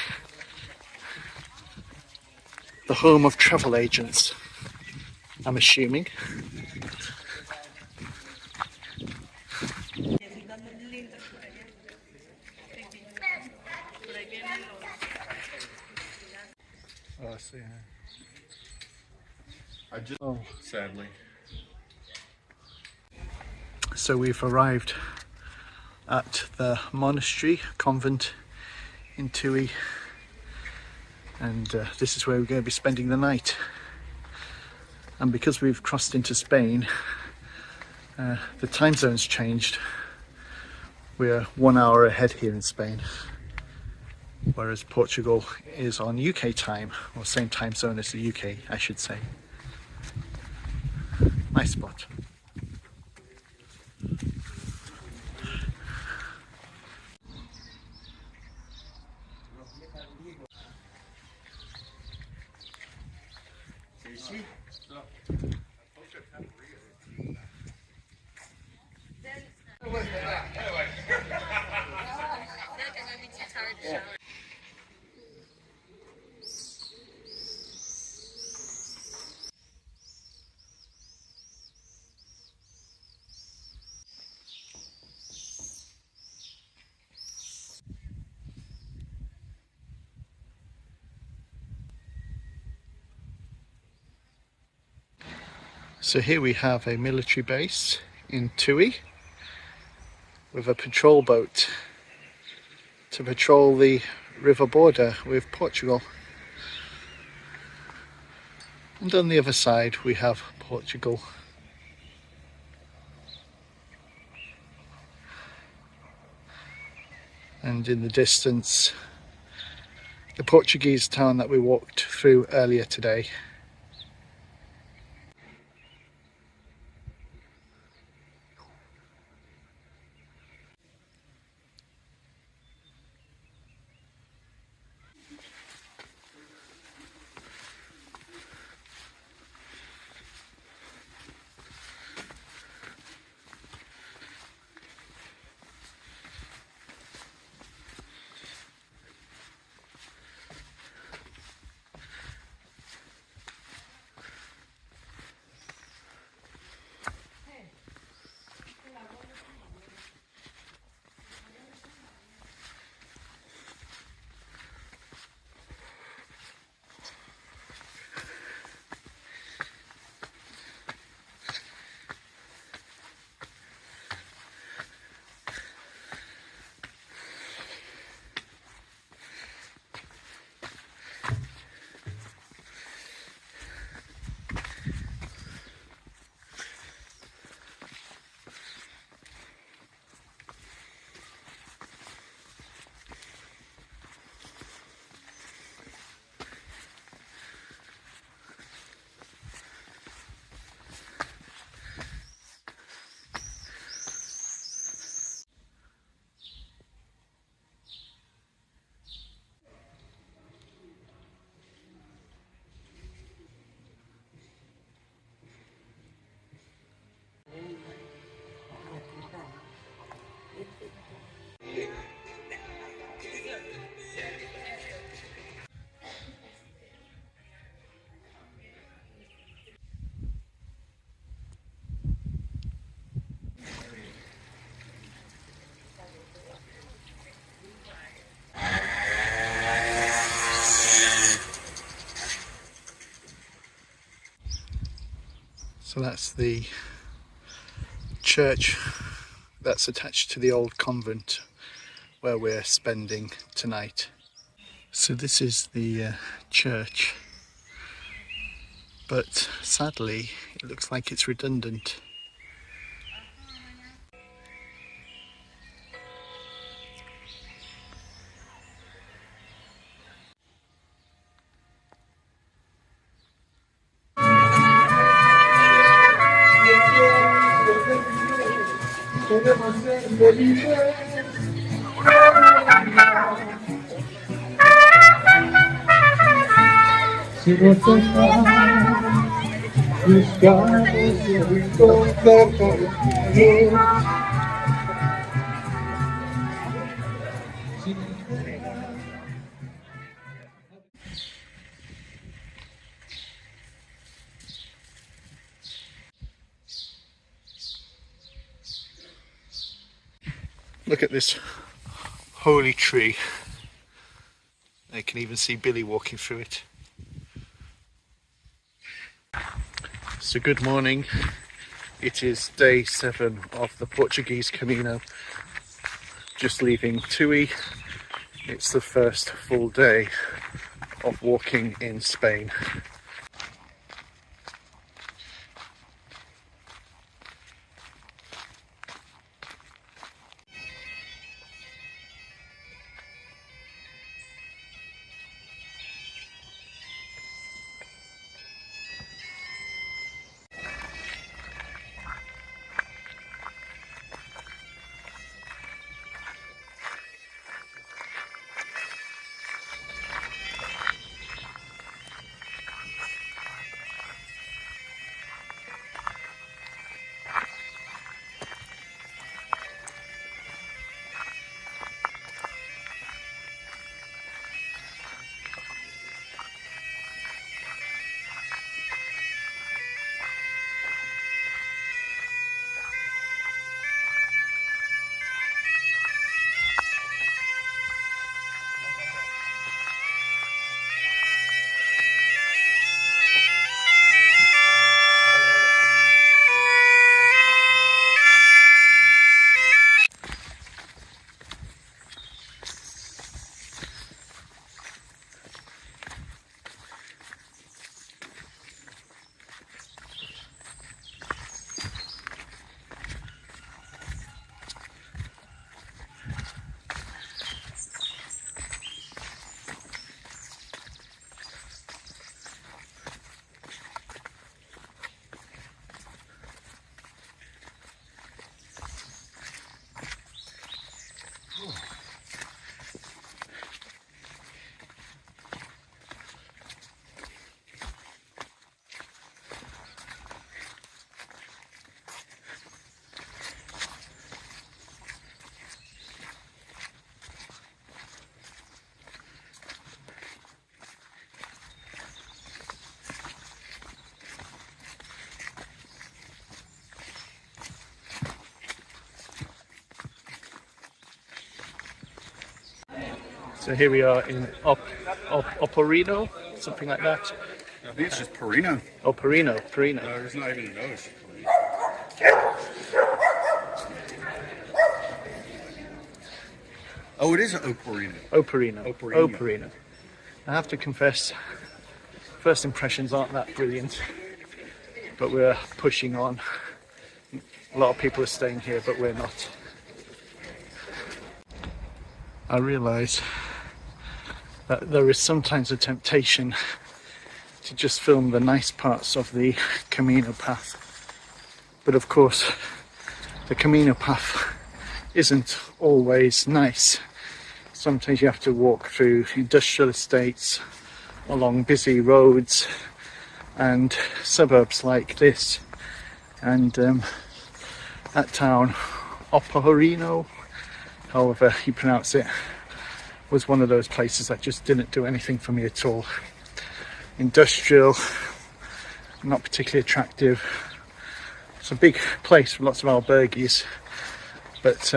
the home of travel agents, I'm assuming. Oh, I see. Sadly. So we've arrived at the monastery, convent in Tui, and this is where we're going to be spending the night. And because we've crossed into Spain, the time zone's changed. We're 1 hour ahead here in Spain, whereas Portugal is on UK time, or same time zone as the UK, I should say. Nice spot. So here we have a military base in Tui with a patrol boat to patrol the river border with Portugal. And on the other side we have Portugal. And in the distance, the Portuguese town that we walked through earlier today. So that's the church that's attached to the old convent where we're spending tonight. So this is the church, but sadly it looks like it's redundant. Se você buscar eu encontrar caminho. Look at this holy tree. I can even see Billy walking through it. So good morning. It is day 7 of the Portuguese Camino. Just leaving Tui. It's the first full day of walking in Spain. So here we are in Oporino, something like that. I think it's just Perino. Oh, Perino. There's not even an O's. Oh, it is an Oporino. Oporino. I have to confess, first impressions aren't that brilliant, but we're pushing on. A lot of people are staying here, but we're not. I realise that there is sometimes a temptation to just film the nice parts of the Camino path. But of course, the Camino path isn't always nice. Sometimes you have to walk through industrial estates, along busy roads and suburbs like this. And that town, Oporino, however you pronounce it, was one of those places that just didn't do anything for me at all. Industrial, not particularly attractive. It's a big place with lots of albergues, but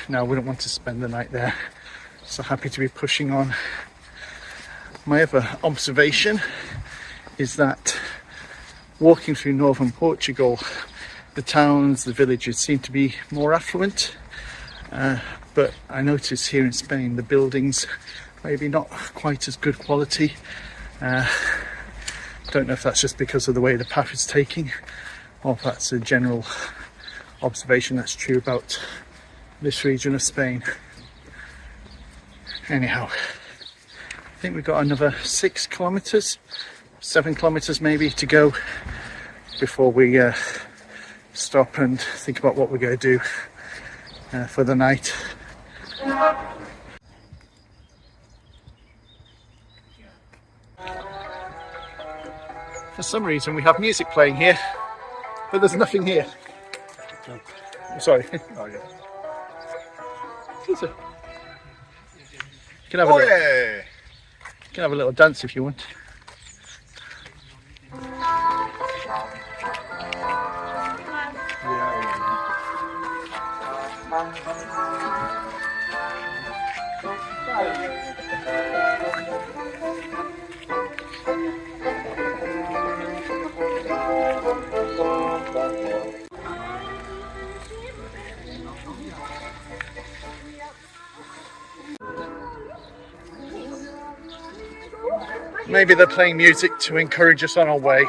no, I wouldn't want to spend the night there. So happy to be pushing on. My other observation is that walking through northern Portugal, the towns, the villages seem to be more affluent, but I notice here in Spain the buildings maybe not quite as good quality. Don't know if that's just because of the way the path is taking, or if that's a general observation that's true about this region of Spain. Anyhow, I think we've got another 6 kilometers, 7 kilometers maybe to go before we stop and think about what we're going to do for the night. For some reason we have music playing here, but there's nothing here. I'm sorry. Oh, yeah. You can have a little dance if you want. Maybe they're playing music to encourage us on our way.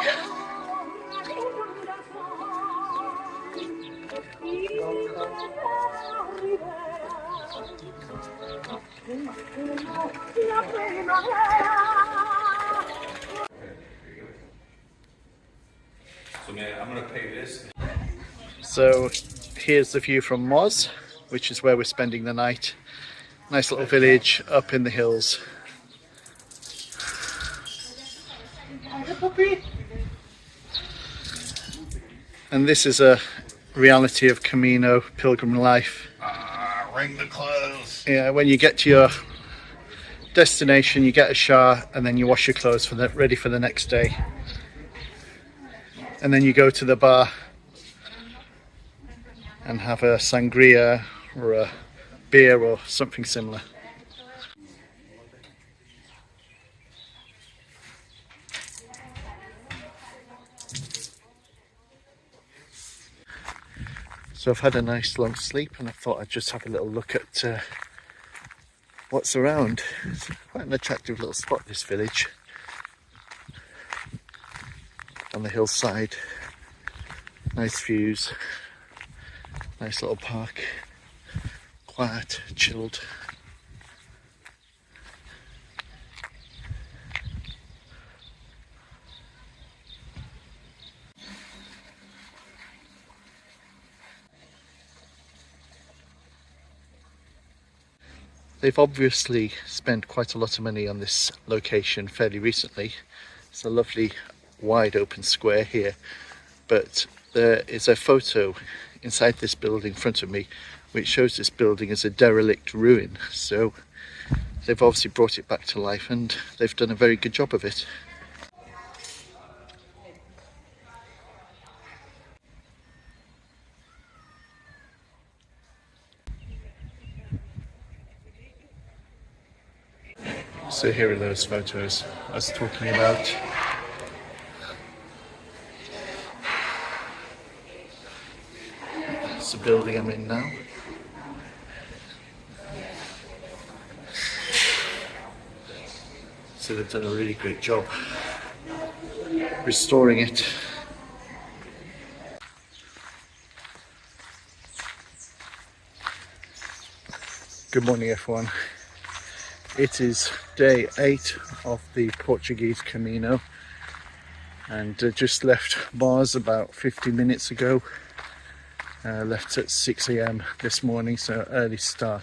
So here's the view from Moz, which is where we're spending the night. Nice little village up in the hills. And this is a reality of Camino pilgrim life. Ring the clothes. Yeah, when you get to your destination, you get a shower and then you wash your clothes for ready for the next day. And then you go to the bar and have a sangria or a beer or something similar. So I've had a nice long sleep and I thought I'd just have a little look at what's around. It's quite an attractive little spot, this village. On the hillside, nice views, nice little park, quiet, chilled. They've obviously spent quite a lot of money on this location fairly recently. It's a lovely wide open square here, but there is a photo inside this building in front of me which shows this building as a derelict ruin. So they've obviously brought it back to life and they've done a very good job of it. So here are those photos I was talking about. It's the building I'm in now. So they've done a really great job restoring it. Good morning everyone. It is day 8 of the Portuguese Camino and just left Mars about 50 minutes ago. Left at 6 a.m. this morning, so early start.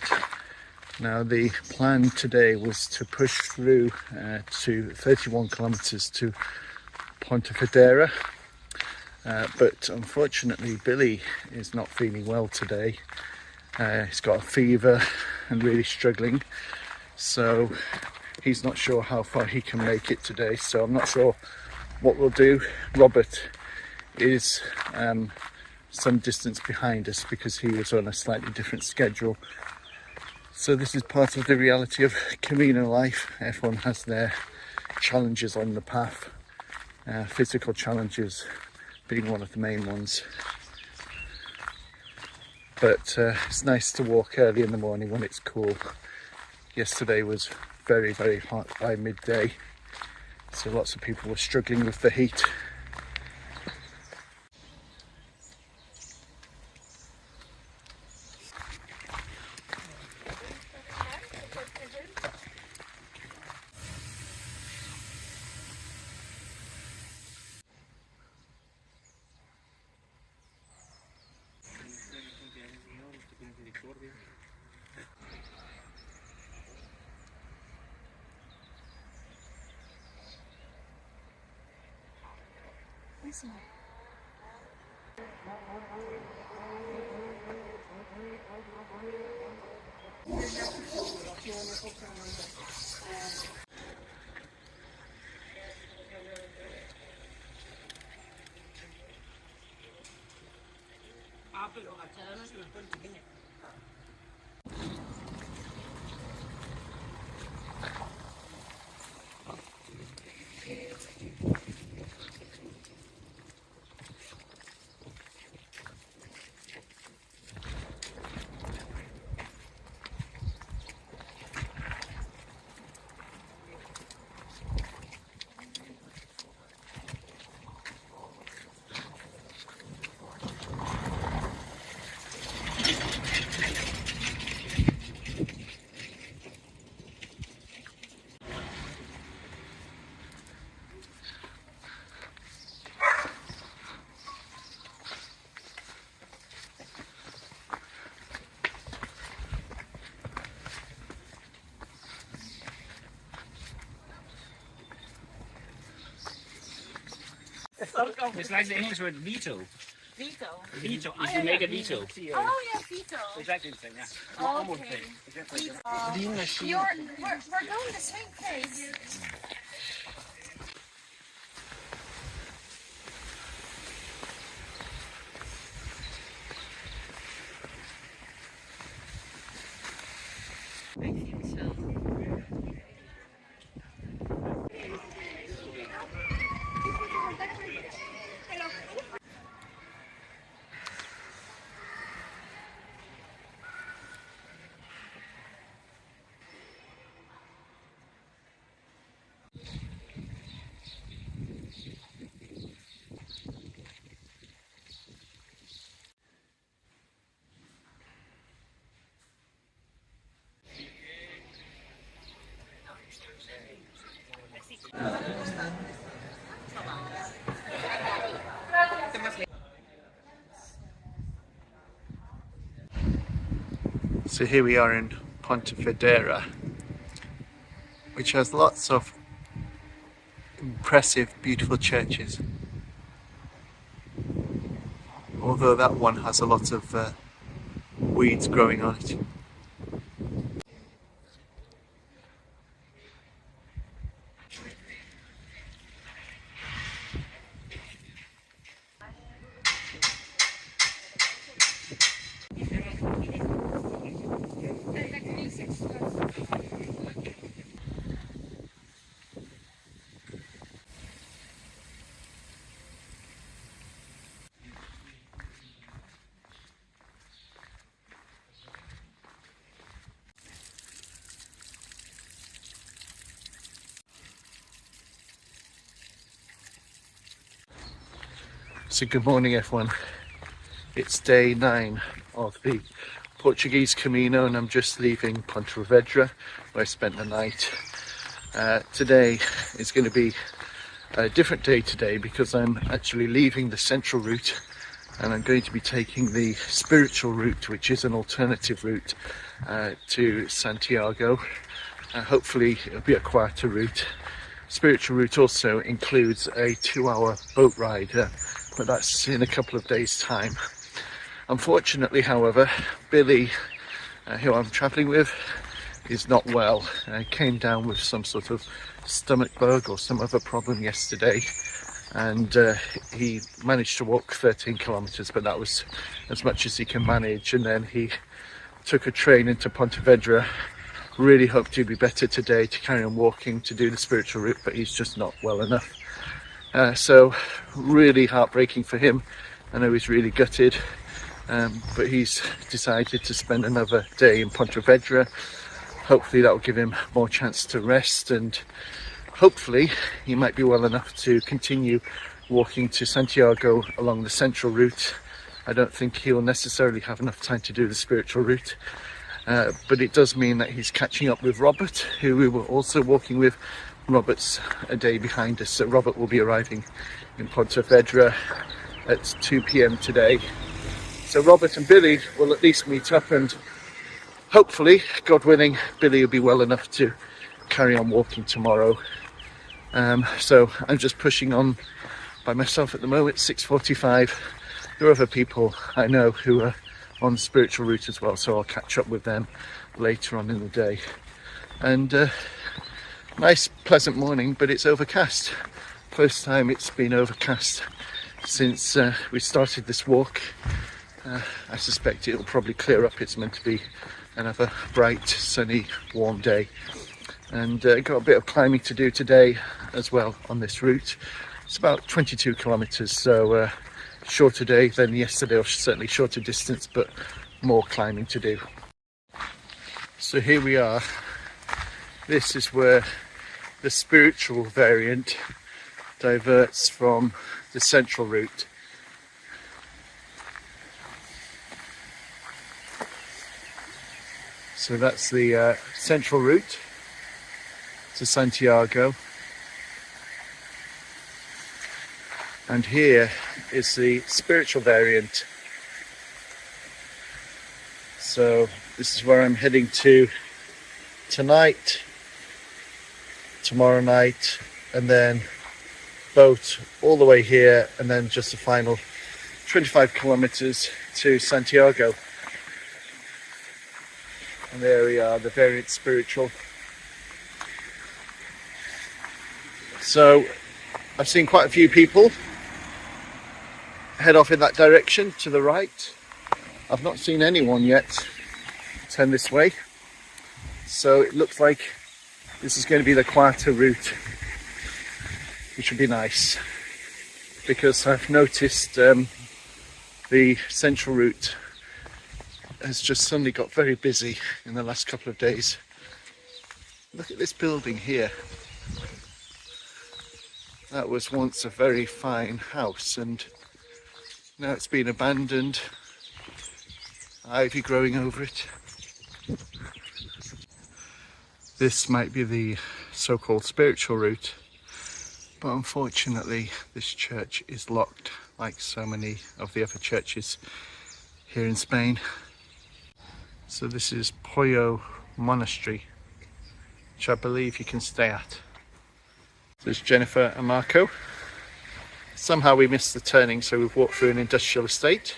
Now the plan today was to push through to 31 kilometers to Pontevedra, but unfortunately Billy is not feeling well today. He's got a fever and really struggling, so he's not sure how far he can make it today, so I'm not sure what we'll do. Robert is some distance behind us because he was on a slightly different schedule. So this is part of the reality of Camino life. Everyone has their challenges on the path, physical challenges being one of the main ones. But it's nice to walk early in the morning when it's cool. Yesterday was very, very hot by midday, so lots of people were struggling with the heat. It's like the English word veto. Veto. Veto. If you make a veto. Oh yeah, veto. Exactly the same, yeah. Okay. We're going the same place. I think so. So here we are in Pontevedra, which has lots of impressive, beautiful churches. Although that one has a lot of weeds growing on it. So good morning everyone. It's day 9 of the Portuguese Camino and I'm just leaving Pontevedra where I spent the night. Today is going to be a different day today because I'm actually leaving the central route and I'm going to be taking the spiritual route, which is an alternative route to Santiago. Hopefully it'll be a quieter route. Spiritual route also includes a 2-hour boat ride, but that's in a couple of days time. Unfortunately, however, Billy, who I'm travelling with, is not well. Came down with some sort of stomach bug or some other problem yesterday, and he managed to walk 13 kilometres, but that was as much as he can manage. And then he took a train into Pontevedra. Really hoped he'd be better today to carry on walking to do the spiritual route, but he's just not well enough. So really heartbreaking for him. I know he's really gutted, but he's decided to spend another day in Pontevedra. Hopefully that will give him more chance to rest, and hopefully he might be well enough to continue walking to Santiago along the central route. I don't think he'll necessarily have enough time to do the spiritual route. But it does mean that he's catching up with Robert, who we were also walking with. Robert's a day behind us, so Robert will be arriving in Pontevedra at 2 p.m. today. So Robert and Billy will at least meet up, and hopefully, God willing, Billy will be well enough to carry on walking tomorrow. So I'm just pushing on by myself at the moment, 6:45. There are other people I know who are on the spiritual route as well, so I'll catch up with them later on in the day. And nice pleasant morning, but it's overcast. First time it's been overcast since we started this walk. I suspect it'll probably clear up. It's meant to be another bright, sunny, warm day. And got a bit of climbing to do today as well on this route. It's about 22 kilometres, so shorter day than yesterday, or certainly shorter distance, but more climbing to do. So here we are. This is where the spiritual variant diverts from the central route. So that's the central route to Santiago. And here is the spiritual variant. So this is where I'm heading to tonight, tomorrow night, and then boat all the way here, and then just a final 25 kilometers to Santiago. And there we are, the variant spiritual. So I've seen quite a few people head off in that direction to the right. I've not seen anyone yet turn this way, so it looks like this is going to be the quieter route, which would be nice, because I've noticed the central route has just suddenly got very busy in the last couple of days. Look at this building here. That was once a very fine house, and now it's been abandoned. Ivy growing over it. This might be the so-called spiritual route, but unfortunately this church is locked, like so many of the other churches here in Spain. So this is Porto Monastery, which I believe you can stay at. There's Jennifer and Marco. Somehow we missed the turning, so we've walked through an industrial estate,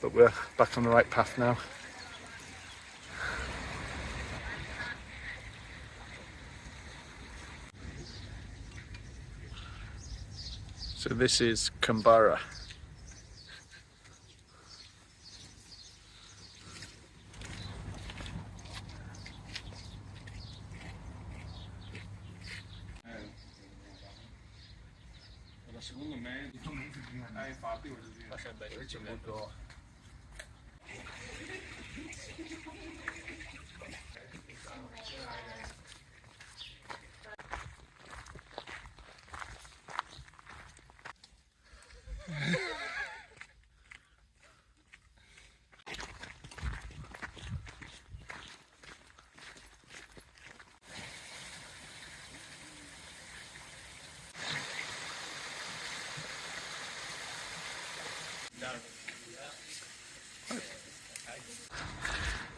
but we're back on the right path now. So this is Kambara.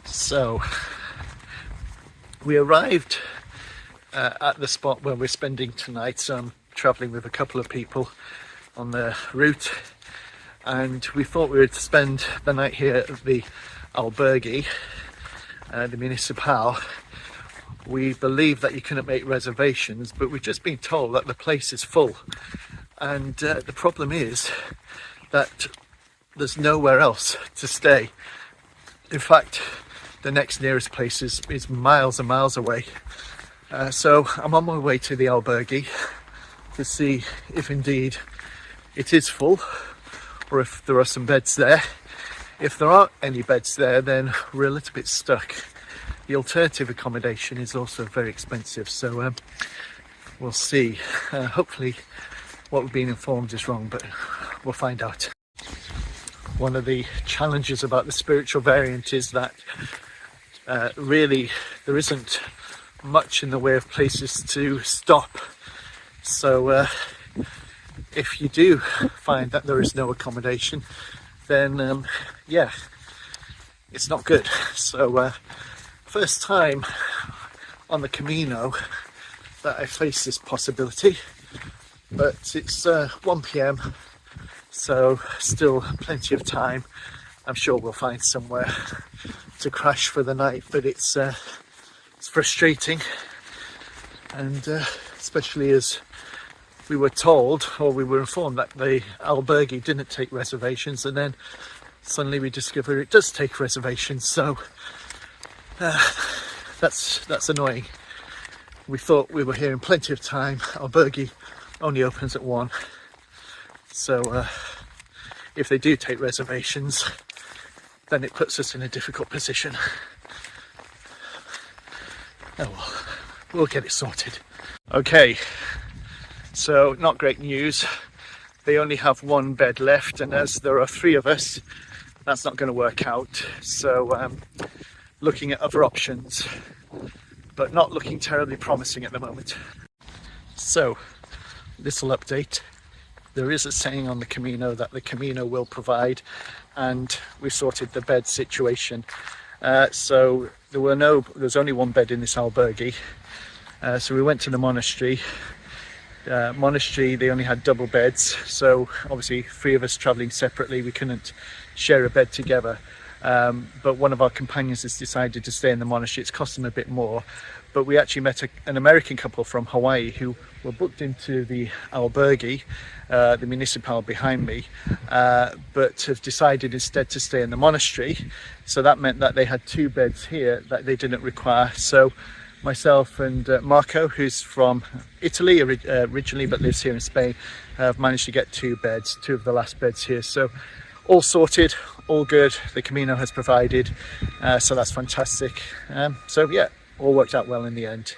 So we arrived at the spot where we're spending tonight. So I'm traveling with a couple of people on the route, and we thought we would spend the night here at the albergue, the municipal. We believe that you couldn't make reservations, but we've just been told that the place is full, and the problem is that there's nowhere else to stay. In fact, the next nearest place is miles and miles away. So I'm on my way to the albergue to see if indeed it is full, or if there are some beds there. If there aren't any beds there, then we're a little bit stuck. The alternative accommodation is also very expensive, so we'll see. Hopefully what we've been informed is wrong, but we'll find out. One of the challenges about the spiritual variant is that really there isn't much in the way of places to stop. So if you do find that there is no accommodation, then yeah, it's not good. So first time on the Camino that I face this possibility, but it's 1 p.m, so still plenty of time. I'm sure we'll find somewhere to crash for the night, but it's frustrating, and especially as we were told, or we were informed, that the albergue didn't take reservations, and then suddenly we discover it does take reservations. So that's annoying. We thought we were here in plenty of time. Albergue only opens at 1, so if they do take reservations, then it puts us in a difficult position. Oh well, we'll get it sorted. Okay, so not great news. They only have 1 bed left, and as there are 3 of us, that's not going to work out. So looking at other options, but not looking terribly promising at the moment. So, little update. There is a saying on the Camino that the Camino will provide, and we sorted the bed situation. So there's only 1 bed in this albergue. So we went to the monastery. Monastery, they only had double beds, so obviously 3 of us travelling separately, we couldn't share a bed together. But one of our companions has decided to stay in the monastery. It's cost them a bit more, but we actually met an American couple from Hawaii who were booked into the albergue, the municipal behind me, but have decided instead to stay in the monastery. So that meant that they had 2 beds here that they didn't require. So myself and Marco, who's from Italy originally but lives here in Spain, have managed to get 2 beds, 2 of the last beds here. So all sorted, all good. The Camino has provided, so that's fantastic. So yeah, all worked out well in the end.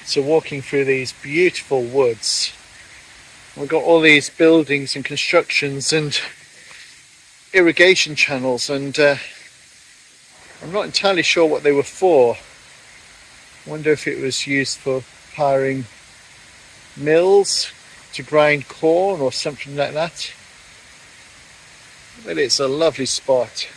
So walking through these beautiful woods, we've got all these buildings and constructions and irrigation channels, and I'm not entirely sure what they were for. I wonder if it was used for powering mills to grind corn or something like that. But it's a lovely spot.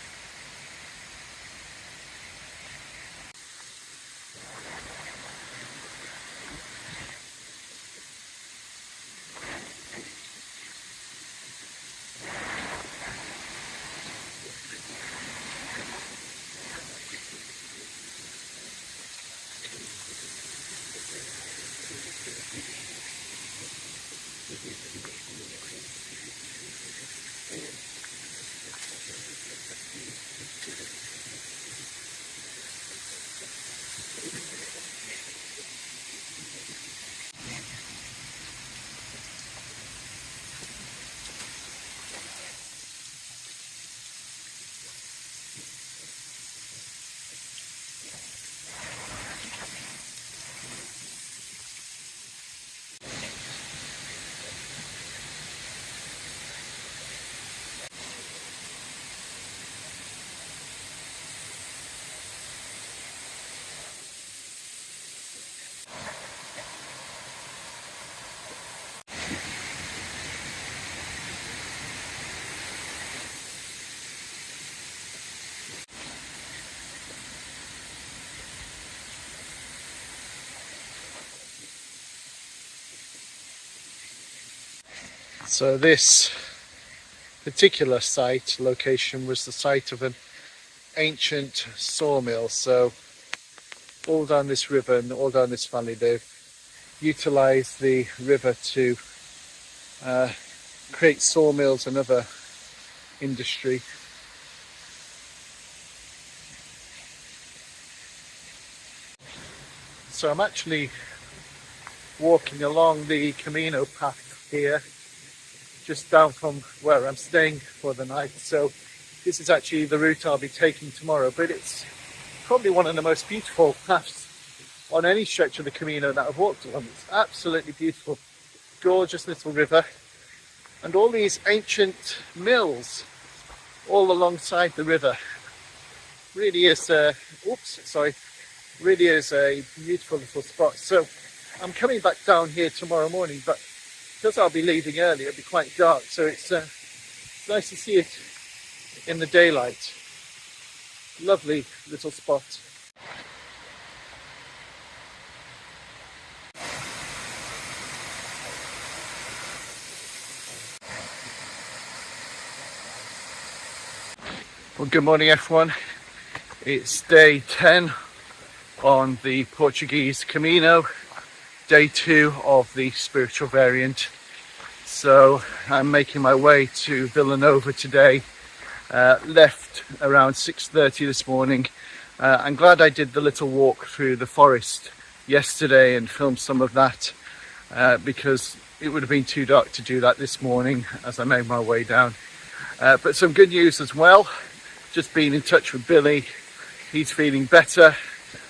So this particular site location was the site of an ancient sawmill. So all down this river and all down this valley, they've utilised the river to create sawmills and other industry. So I'm actually walking along the Camino path here, just down from where I'm staying for the night. So this is actually the route I'll be taking tomorrow, but it's probably one of the most beautiful paths on any stretch of the Camino that I've walked along. It's absolutely beautiful, gorgeous little river, and all these ancient mills all alongside the river. Really is really is a beautiful little spot. So I'm coming back down here tomorrow morning, but because I'll be leaving early, it'll be quite dark, so it's nice to see it in the daylight. Lovely little spot. Well, good morning everyone. It's day 10 on the Portuguese Camino, day 2 of the spiritual variant. So I'm making my way to Vilanova today. Left around 6:30 this morning. I'm glad I did the little walk through the forest yesterday and filmed some of that because it would have been too dark to do that this morning as I made my way down. But some good news as well. Just been in touch with Billy. He's feeling better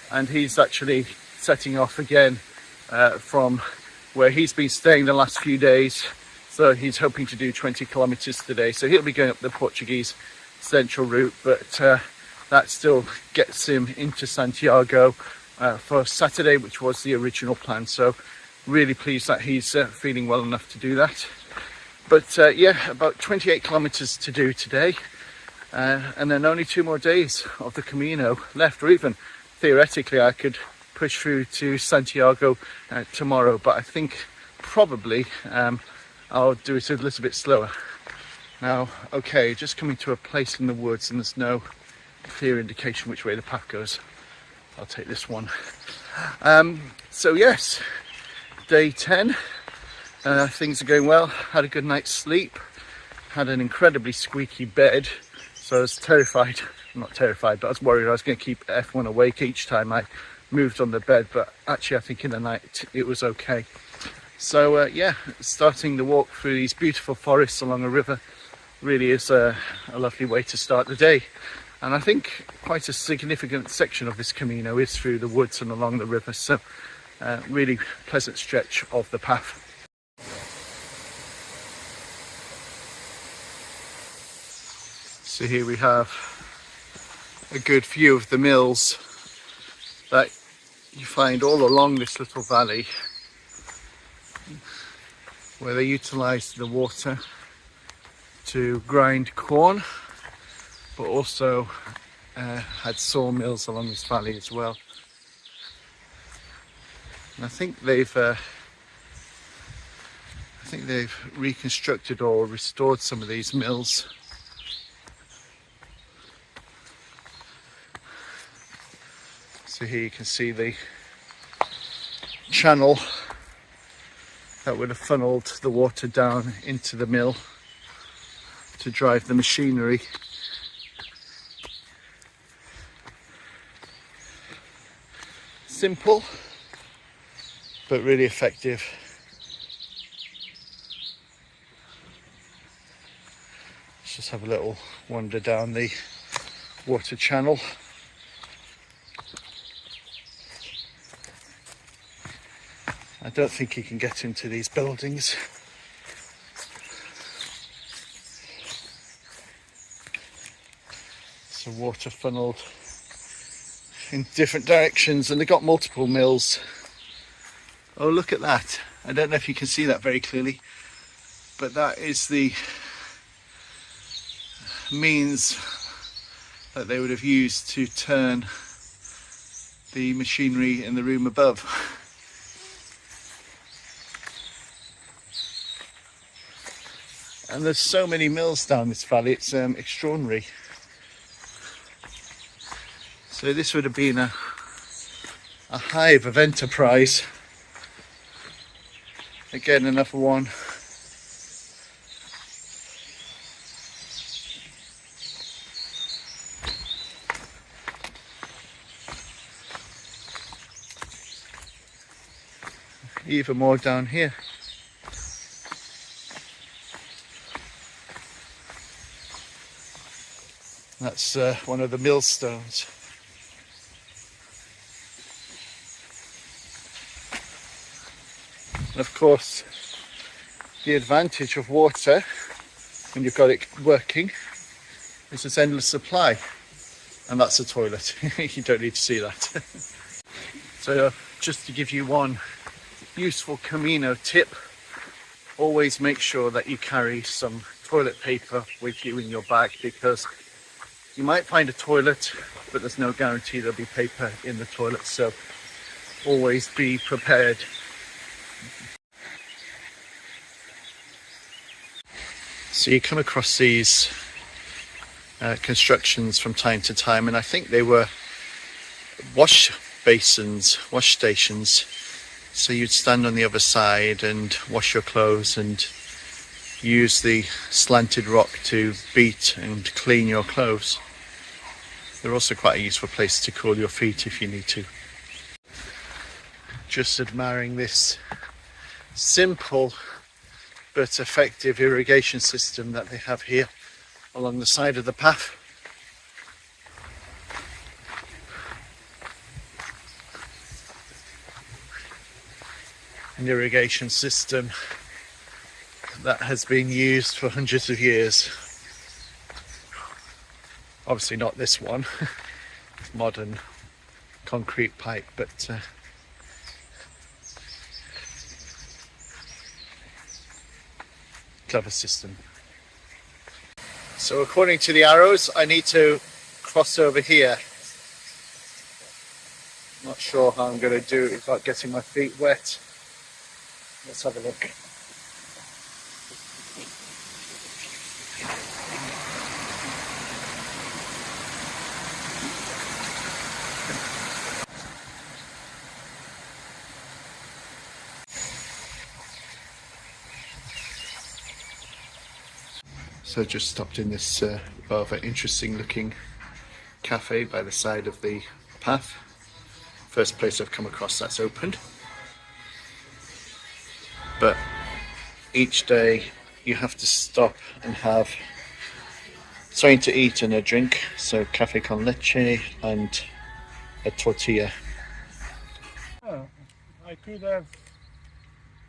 and he's actually setting off again from where he's been staying the last few days. So he's hoping to do 20 kilometers today. So he'll be going up the Portuguese central route, but that still gets him into Santiago for Saturday, which was the original plan. So really pleased that he's feeling well enough to do that. But yeah, about 28 kilometers to do today. And then only 2 more days of the Camino left, or even theoretically I could push through to Santiago tomorrow, but I think probably I'll do it a little bit slower. Now, okay, just coming to a place in the woods and there's no clear indication which way the path goes. I'll take this one. So yes, day 10, things are going well. Had a good night's sleep, had an incredibly squeaky bed. So I was terrified, not terrified, but I was worried I was going to keep F1 awake each time I moved on the bed, but actually I think in the night it was okay. So yeah, starting the walk through these beautiful forests along a river really is a lovely way to start the day. And I think quite a significant section of this Camino is through the woods and along the river, so really pleasant stretch of the path. So here we have a good view of the mills that you find all along this little valley, where they utilise the water to grind corn, but also had sawmills along this valley as well. And I think they've reconstructed or restored some of these mills. So here you can see the channel that would have funneled the water down into the mill to drive the machinery. Simple, but really effective. Let's just have a little wander down the water channel. I don't think you can get into these buildings. So water funneled in different directions, and they've got multiple mills. Oh, look at that. I don't know if you can see that very clearly, but that is the means that they would have used to turn the machinery in the room above. And there's so many mills down this valley, it's extraordinary. So this would have been a hive of enterprise. Again, another one. Even more down here. That's one of the millstones. And of course, the advantage of water when you've got it working is its endless supply. And that's a toilet. You don't need to see that. So just to give you one useful Camino tip, always make sure that you carry some toilet paper with you in your bag, because you might find a toilet, but there's no guarantee there'll be paper in the toilet, so always be prepared. So you come across these constructions from time to time, and I think they were wash basins, wash stations. So you'd stand on the other side and wash your clothes and use the slanted rock to beat and clean your clothes. They're also quite a useful place to cool your feet if you need to. Just admiring this simple but effective irrigation system that they have here along the side of the path. An irrigation system that has been used for hundreds of years. Obviously not this one, it's modern concrete pipe, but clever system. So according to the arrows, I need to cross over here. Not sure how I'm going to do it without getting my feet wet. Let's have a look. So just stopped in this rather interesting looking cafe by the side of the path. First place I've come across that's opened. But each day you have to stop and have something to eat and a drink. So cafe con leche and a tortilla. Oh, I could have,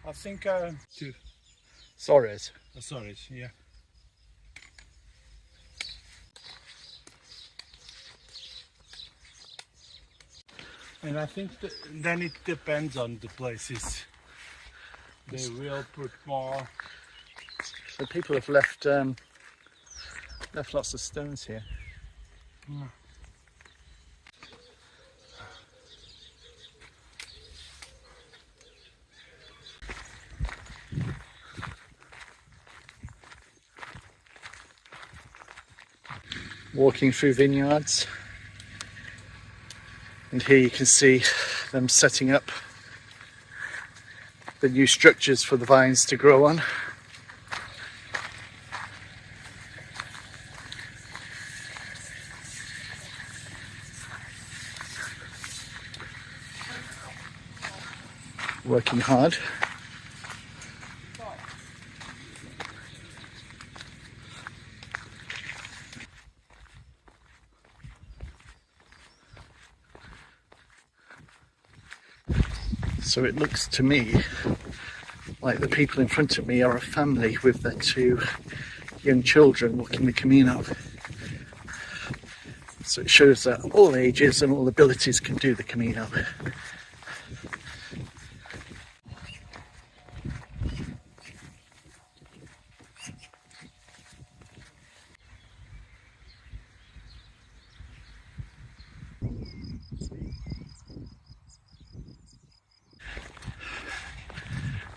I think, two. Sorries. Sorry, yeah. And I think then it depends on the places. They will put more. So people have left lots of stones here. Yeah. Walking through vineyards, and here you can see them setting up the new structures for the vines to grow on. Working hard. So it looks to me like the people in front of me are a family with their two young children walking the Camino. So it shows that all ages and all abilities can do the Camino.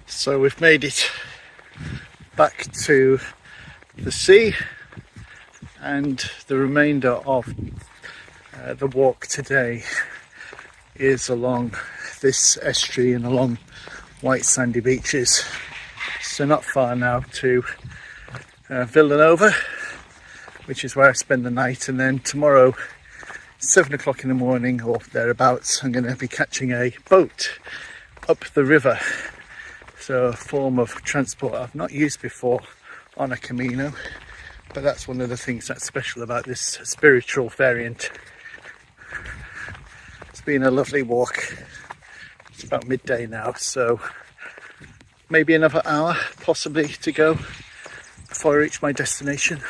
So we've made it back to the sea, and the remainder of the walk today is along this estuary and along white sandy beaches. So not far now to Vilanova, which is where I spend the night, and then tomorrow 7 o'clock in the morning or thereabouts I'm going to be catching a boat up the river. So a form of transport I've not used before on a Camino, but that's one of the things that's special about this spiritual variant. It's been a lovely walk. It's about midday now, so maybe another hour possibly to go before I reach my destination.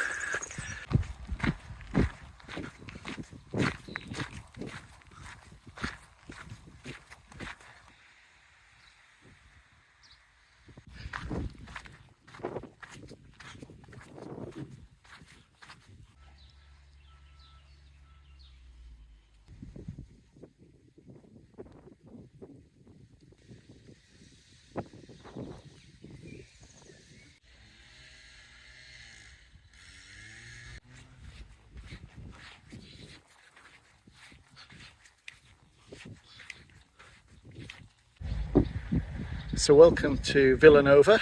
So welcome to Vilanova,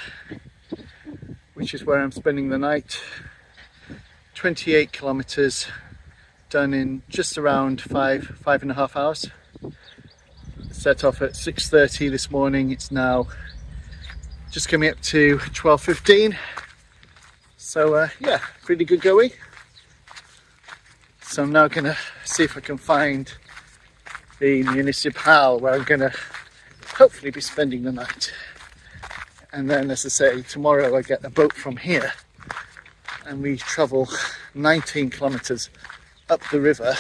which is where I'm spending the night. 28 kilometers done in just around five and a half hours. Set off at 6:30 this morning. It's now just coming up to 12:15. So yeah, pretty good going. So I'm now gonna see if I can find the municipal where I'm gonna hopefully be spending the night. And then, as I say, tomorrow I get a boat from here and we travel 19 kilometers up the river,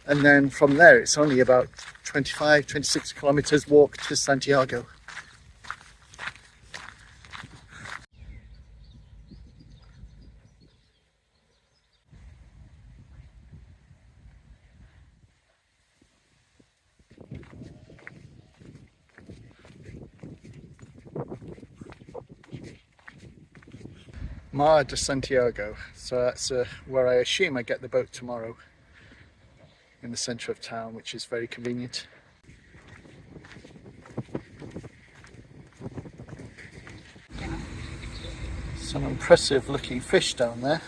and then from there it's only about 26 kilometers walk to Santiago. Mar de Santiago, so that's where I assume I get the boat tomorrow, in the centre of town, which is very convenient. Some impressive looking fish down there.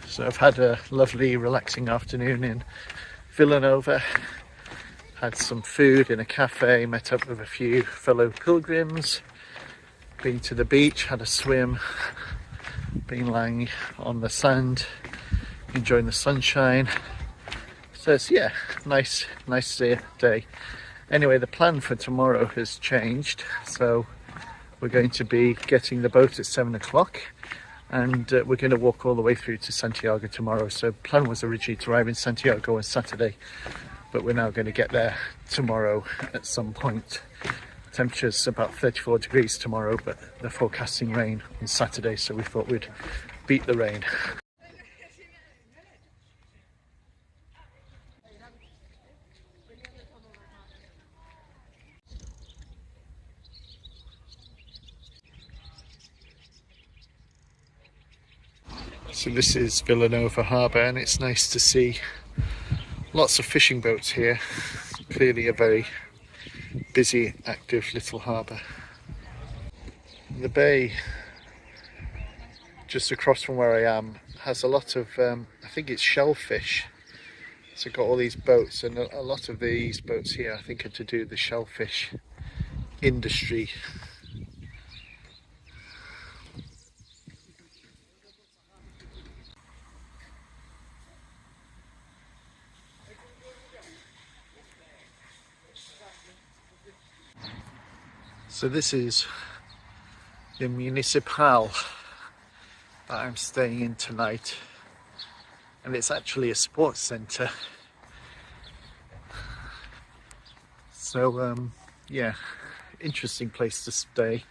So I've had a lovely relaxing afternoon in Vilanova. Had some food in a cafe, met up with a few fellow pilgrims, been to the beach, had a swim, been lying on the sand, enjoying the sunshine. So it's, yeah, nice day. Anyway, the plan for tomorrow has changed, so we're going to be getting the boat at 7 o'clock, and we're going to walk all the way through to Santiago tomorrow. So the plan was originally to arrive in Santiago on Saturday, but we're now going to get there tomorrow at some point. Temperature's about 34 degrees tomorrow, but they're forecasting rain on Saturday, so we thought we'd beat the rain. So this is Vilanova Harbour, and it's nice to see lots of fishing boats here. Clearly a very busy, active little harbour. The bay just across from where I am has a lot of, I think it's shellfish. So got all these boats, and a lot of these boats here I think are to do with the shellfish industry. So this is the municipal that I'm staying in tonight, and it's actually a sports centre. So yeah, interesting place to stay.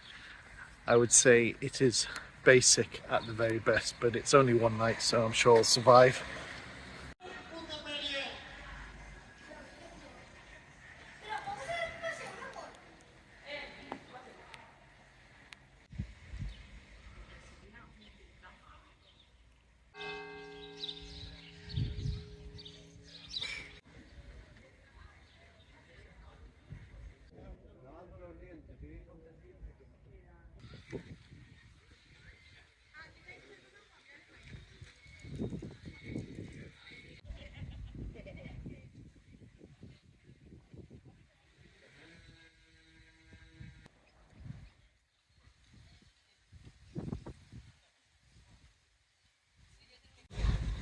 I would say it is basic at the very best, but it's only one night, so I'm sure I'll survive.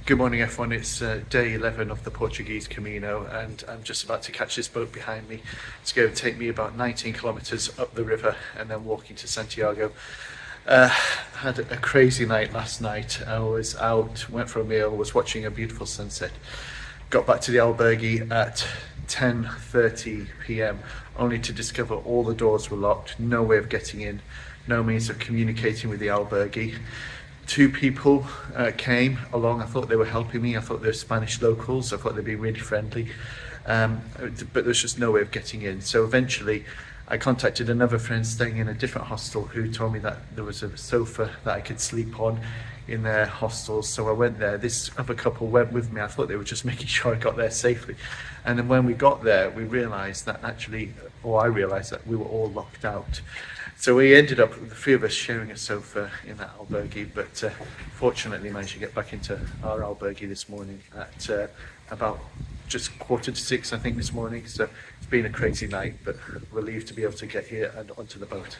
Good morning everyone, it's day 11 of the Portuguese Camino and I'm just about to catch this boat behind me. It's going to take me about 19 kilometers up the river and then walking to Santiago. Had a crazy night last night. I was out, went for a meal, was watching a beautiful sunset. Got back to the albergue at 10:30 p.m. only to discover all the doors were locked, no way of getting in, no means of communicating with the albergue. Two people came along. I thought they were helping me. I thought they were Spanish locals. I thought they'd be really friendly, but there's just no way of getting in. So eventually I contacted another friend staying in a different hostel who told me that there was a sofa that I could sleep on in their hostels. So I went there. This other couple went with me. I thought they were just making sure I got there safely. And then when we got there, we realized that actually, or I realized that we were all locked out. So we ended up, the three of us, sharing a sofa in that albergue, but fortunately managed to get back into our albergue this morning at about just 5:45, I think, this morning. So it's been a crazy night, but relieved to be able to get here and onto the boat.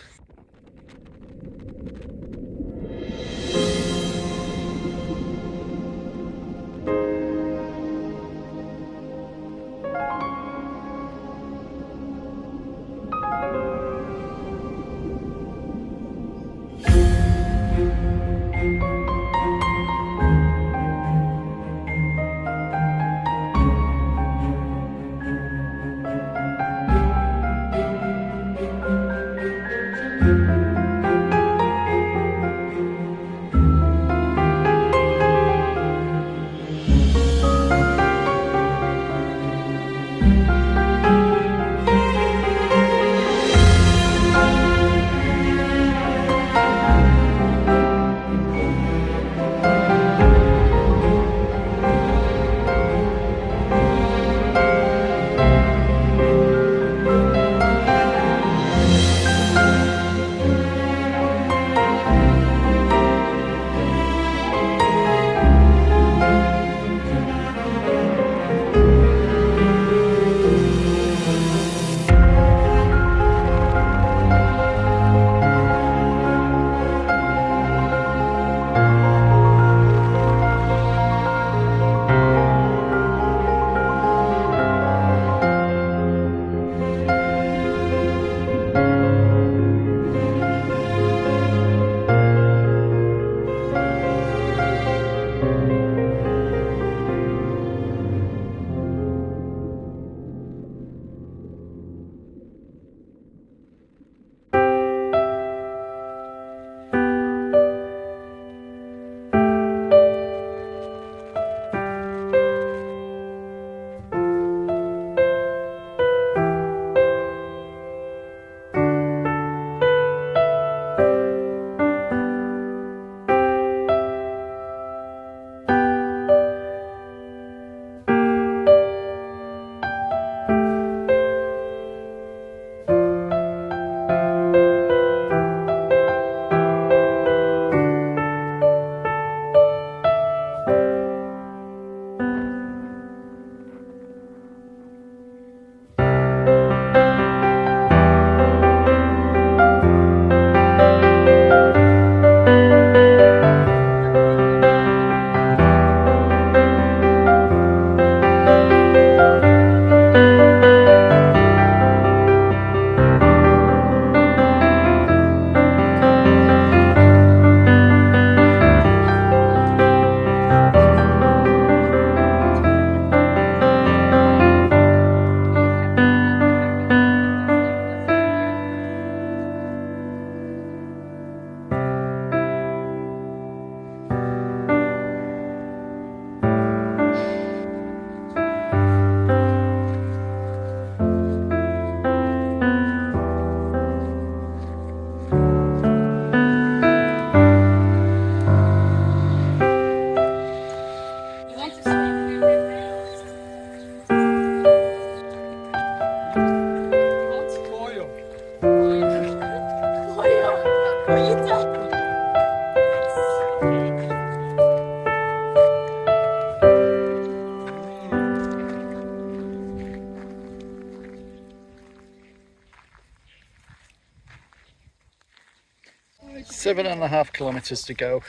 Seven and a half kilometers to go.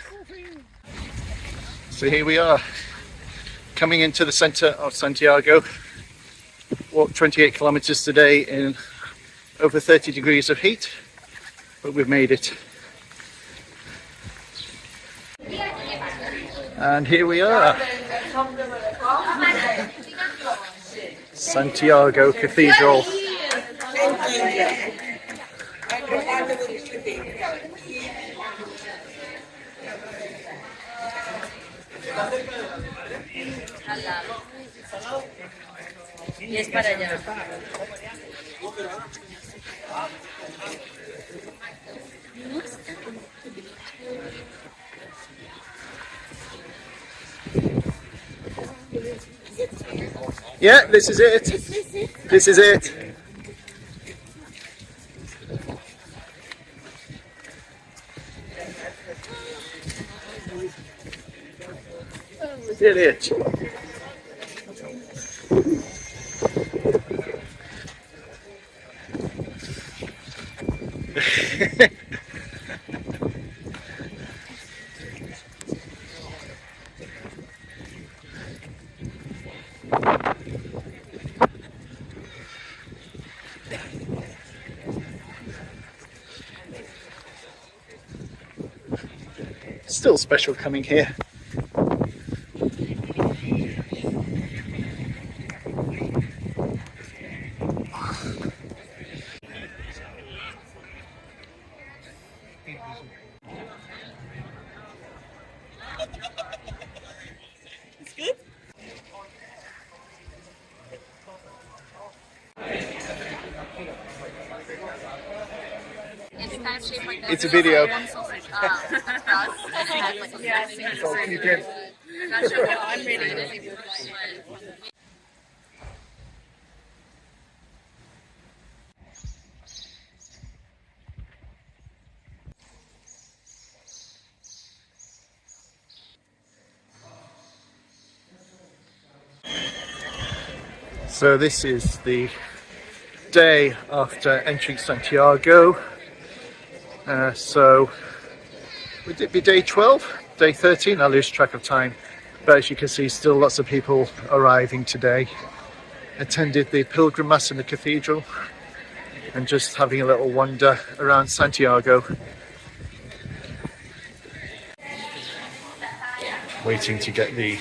So here we are, Coming into the centre of Santiago. Walked 28 kilometres today in over 30 degrees of heat, but we've made it. And here we are. Santiago Cathedral. Y es para allá. Yeah, this is it. This is it. Did it. Still special coming here. It's a video. So this is the day after entering Santiago. So would it be day 12? Day 13? I lose track of time. But as you can see, still lots of people arriving today. Attended the pilgrim mass in the cathedral and just having a little wander around Santiago. Waiting to get the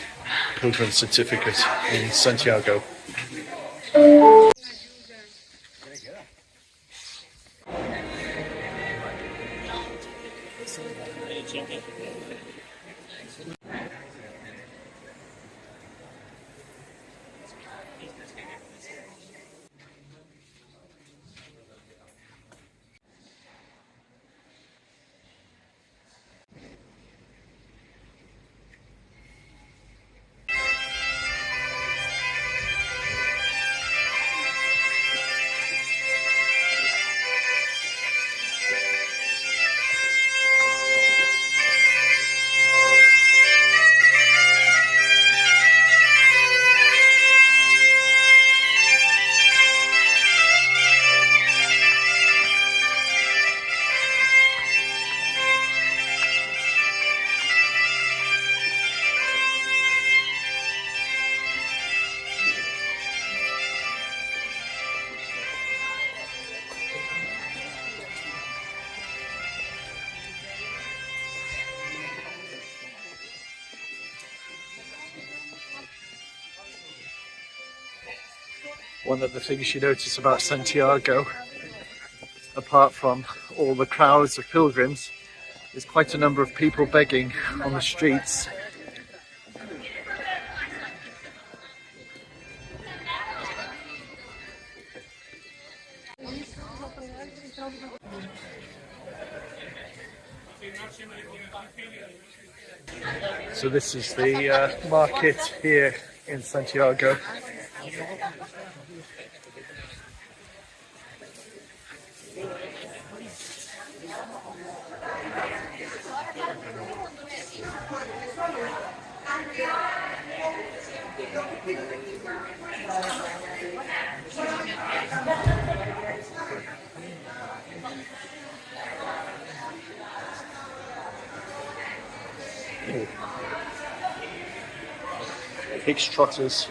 pilgrim certificate in Santiago. One of the things you notice about Santiago, apart from all the crowds of pilgrims, is quite a number of people begging on the streets. So this is the market here in Santiago. pig's trotters.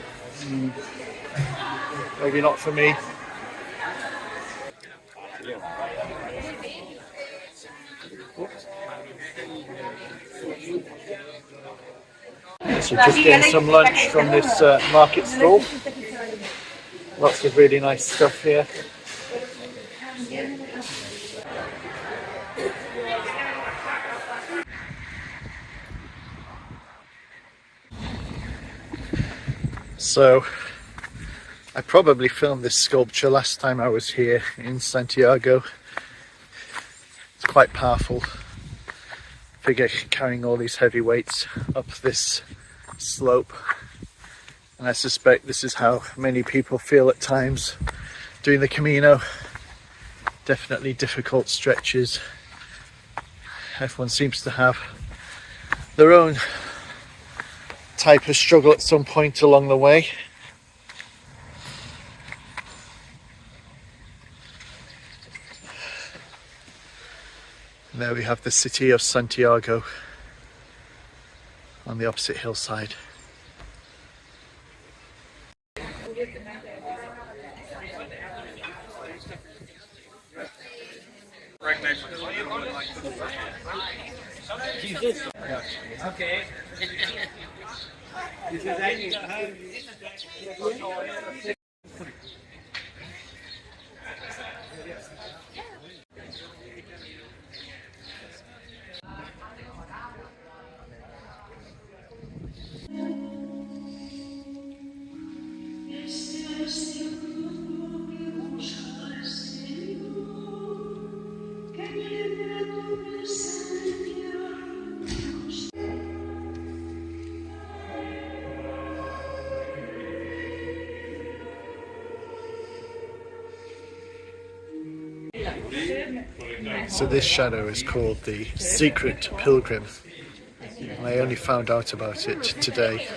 Maybe not for me. So just getting some lunch from this market stall. Lots of really nice stuff here. So I probably filmed this sculpture last time I was here in Santiago. It's quite powerful figure carrying all these heavy weights up this slope, and I suspect this is how many people feel at times doing the Camino. Definitely difficult stretches. Everyone seems to have their own type of struggle at some point along the way. And there we have the city of Santiago on the opposite hillside. Okay. So this shadow is called the Secret Pilgrim, and I only found out about it today.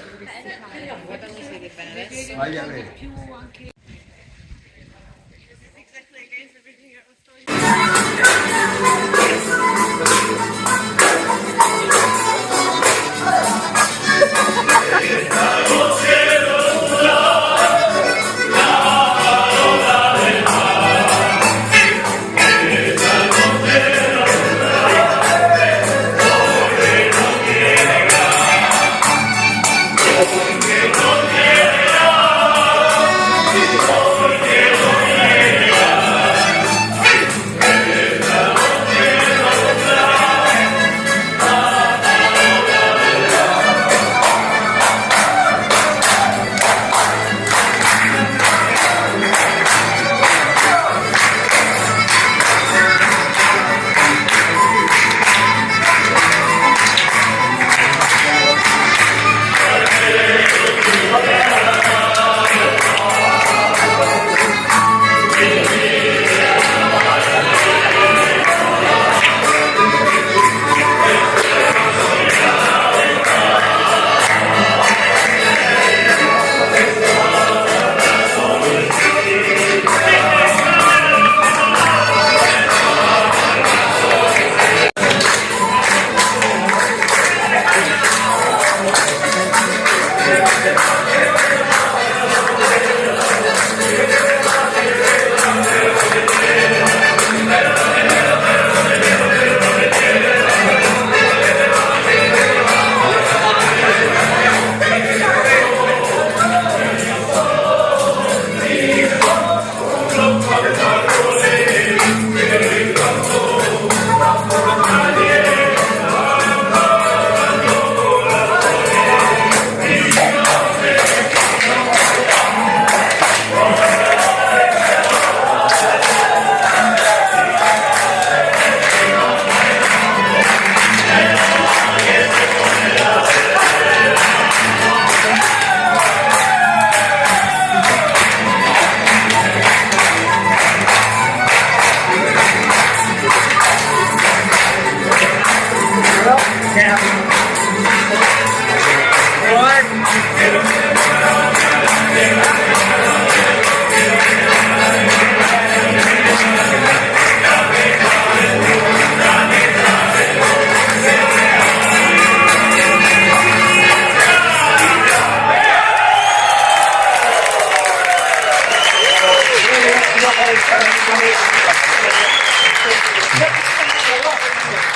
Thank you.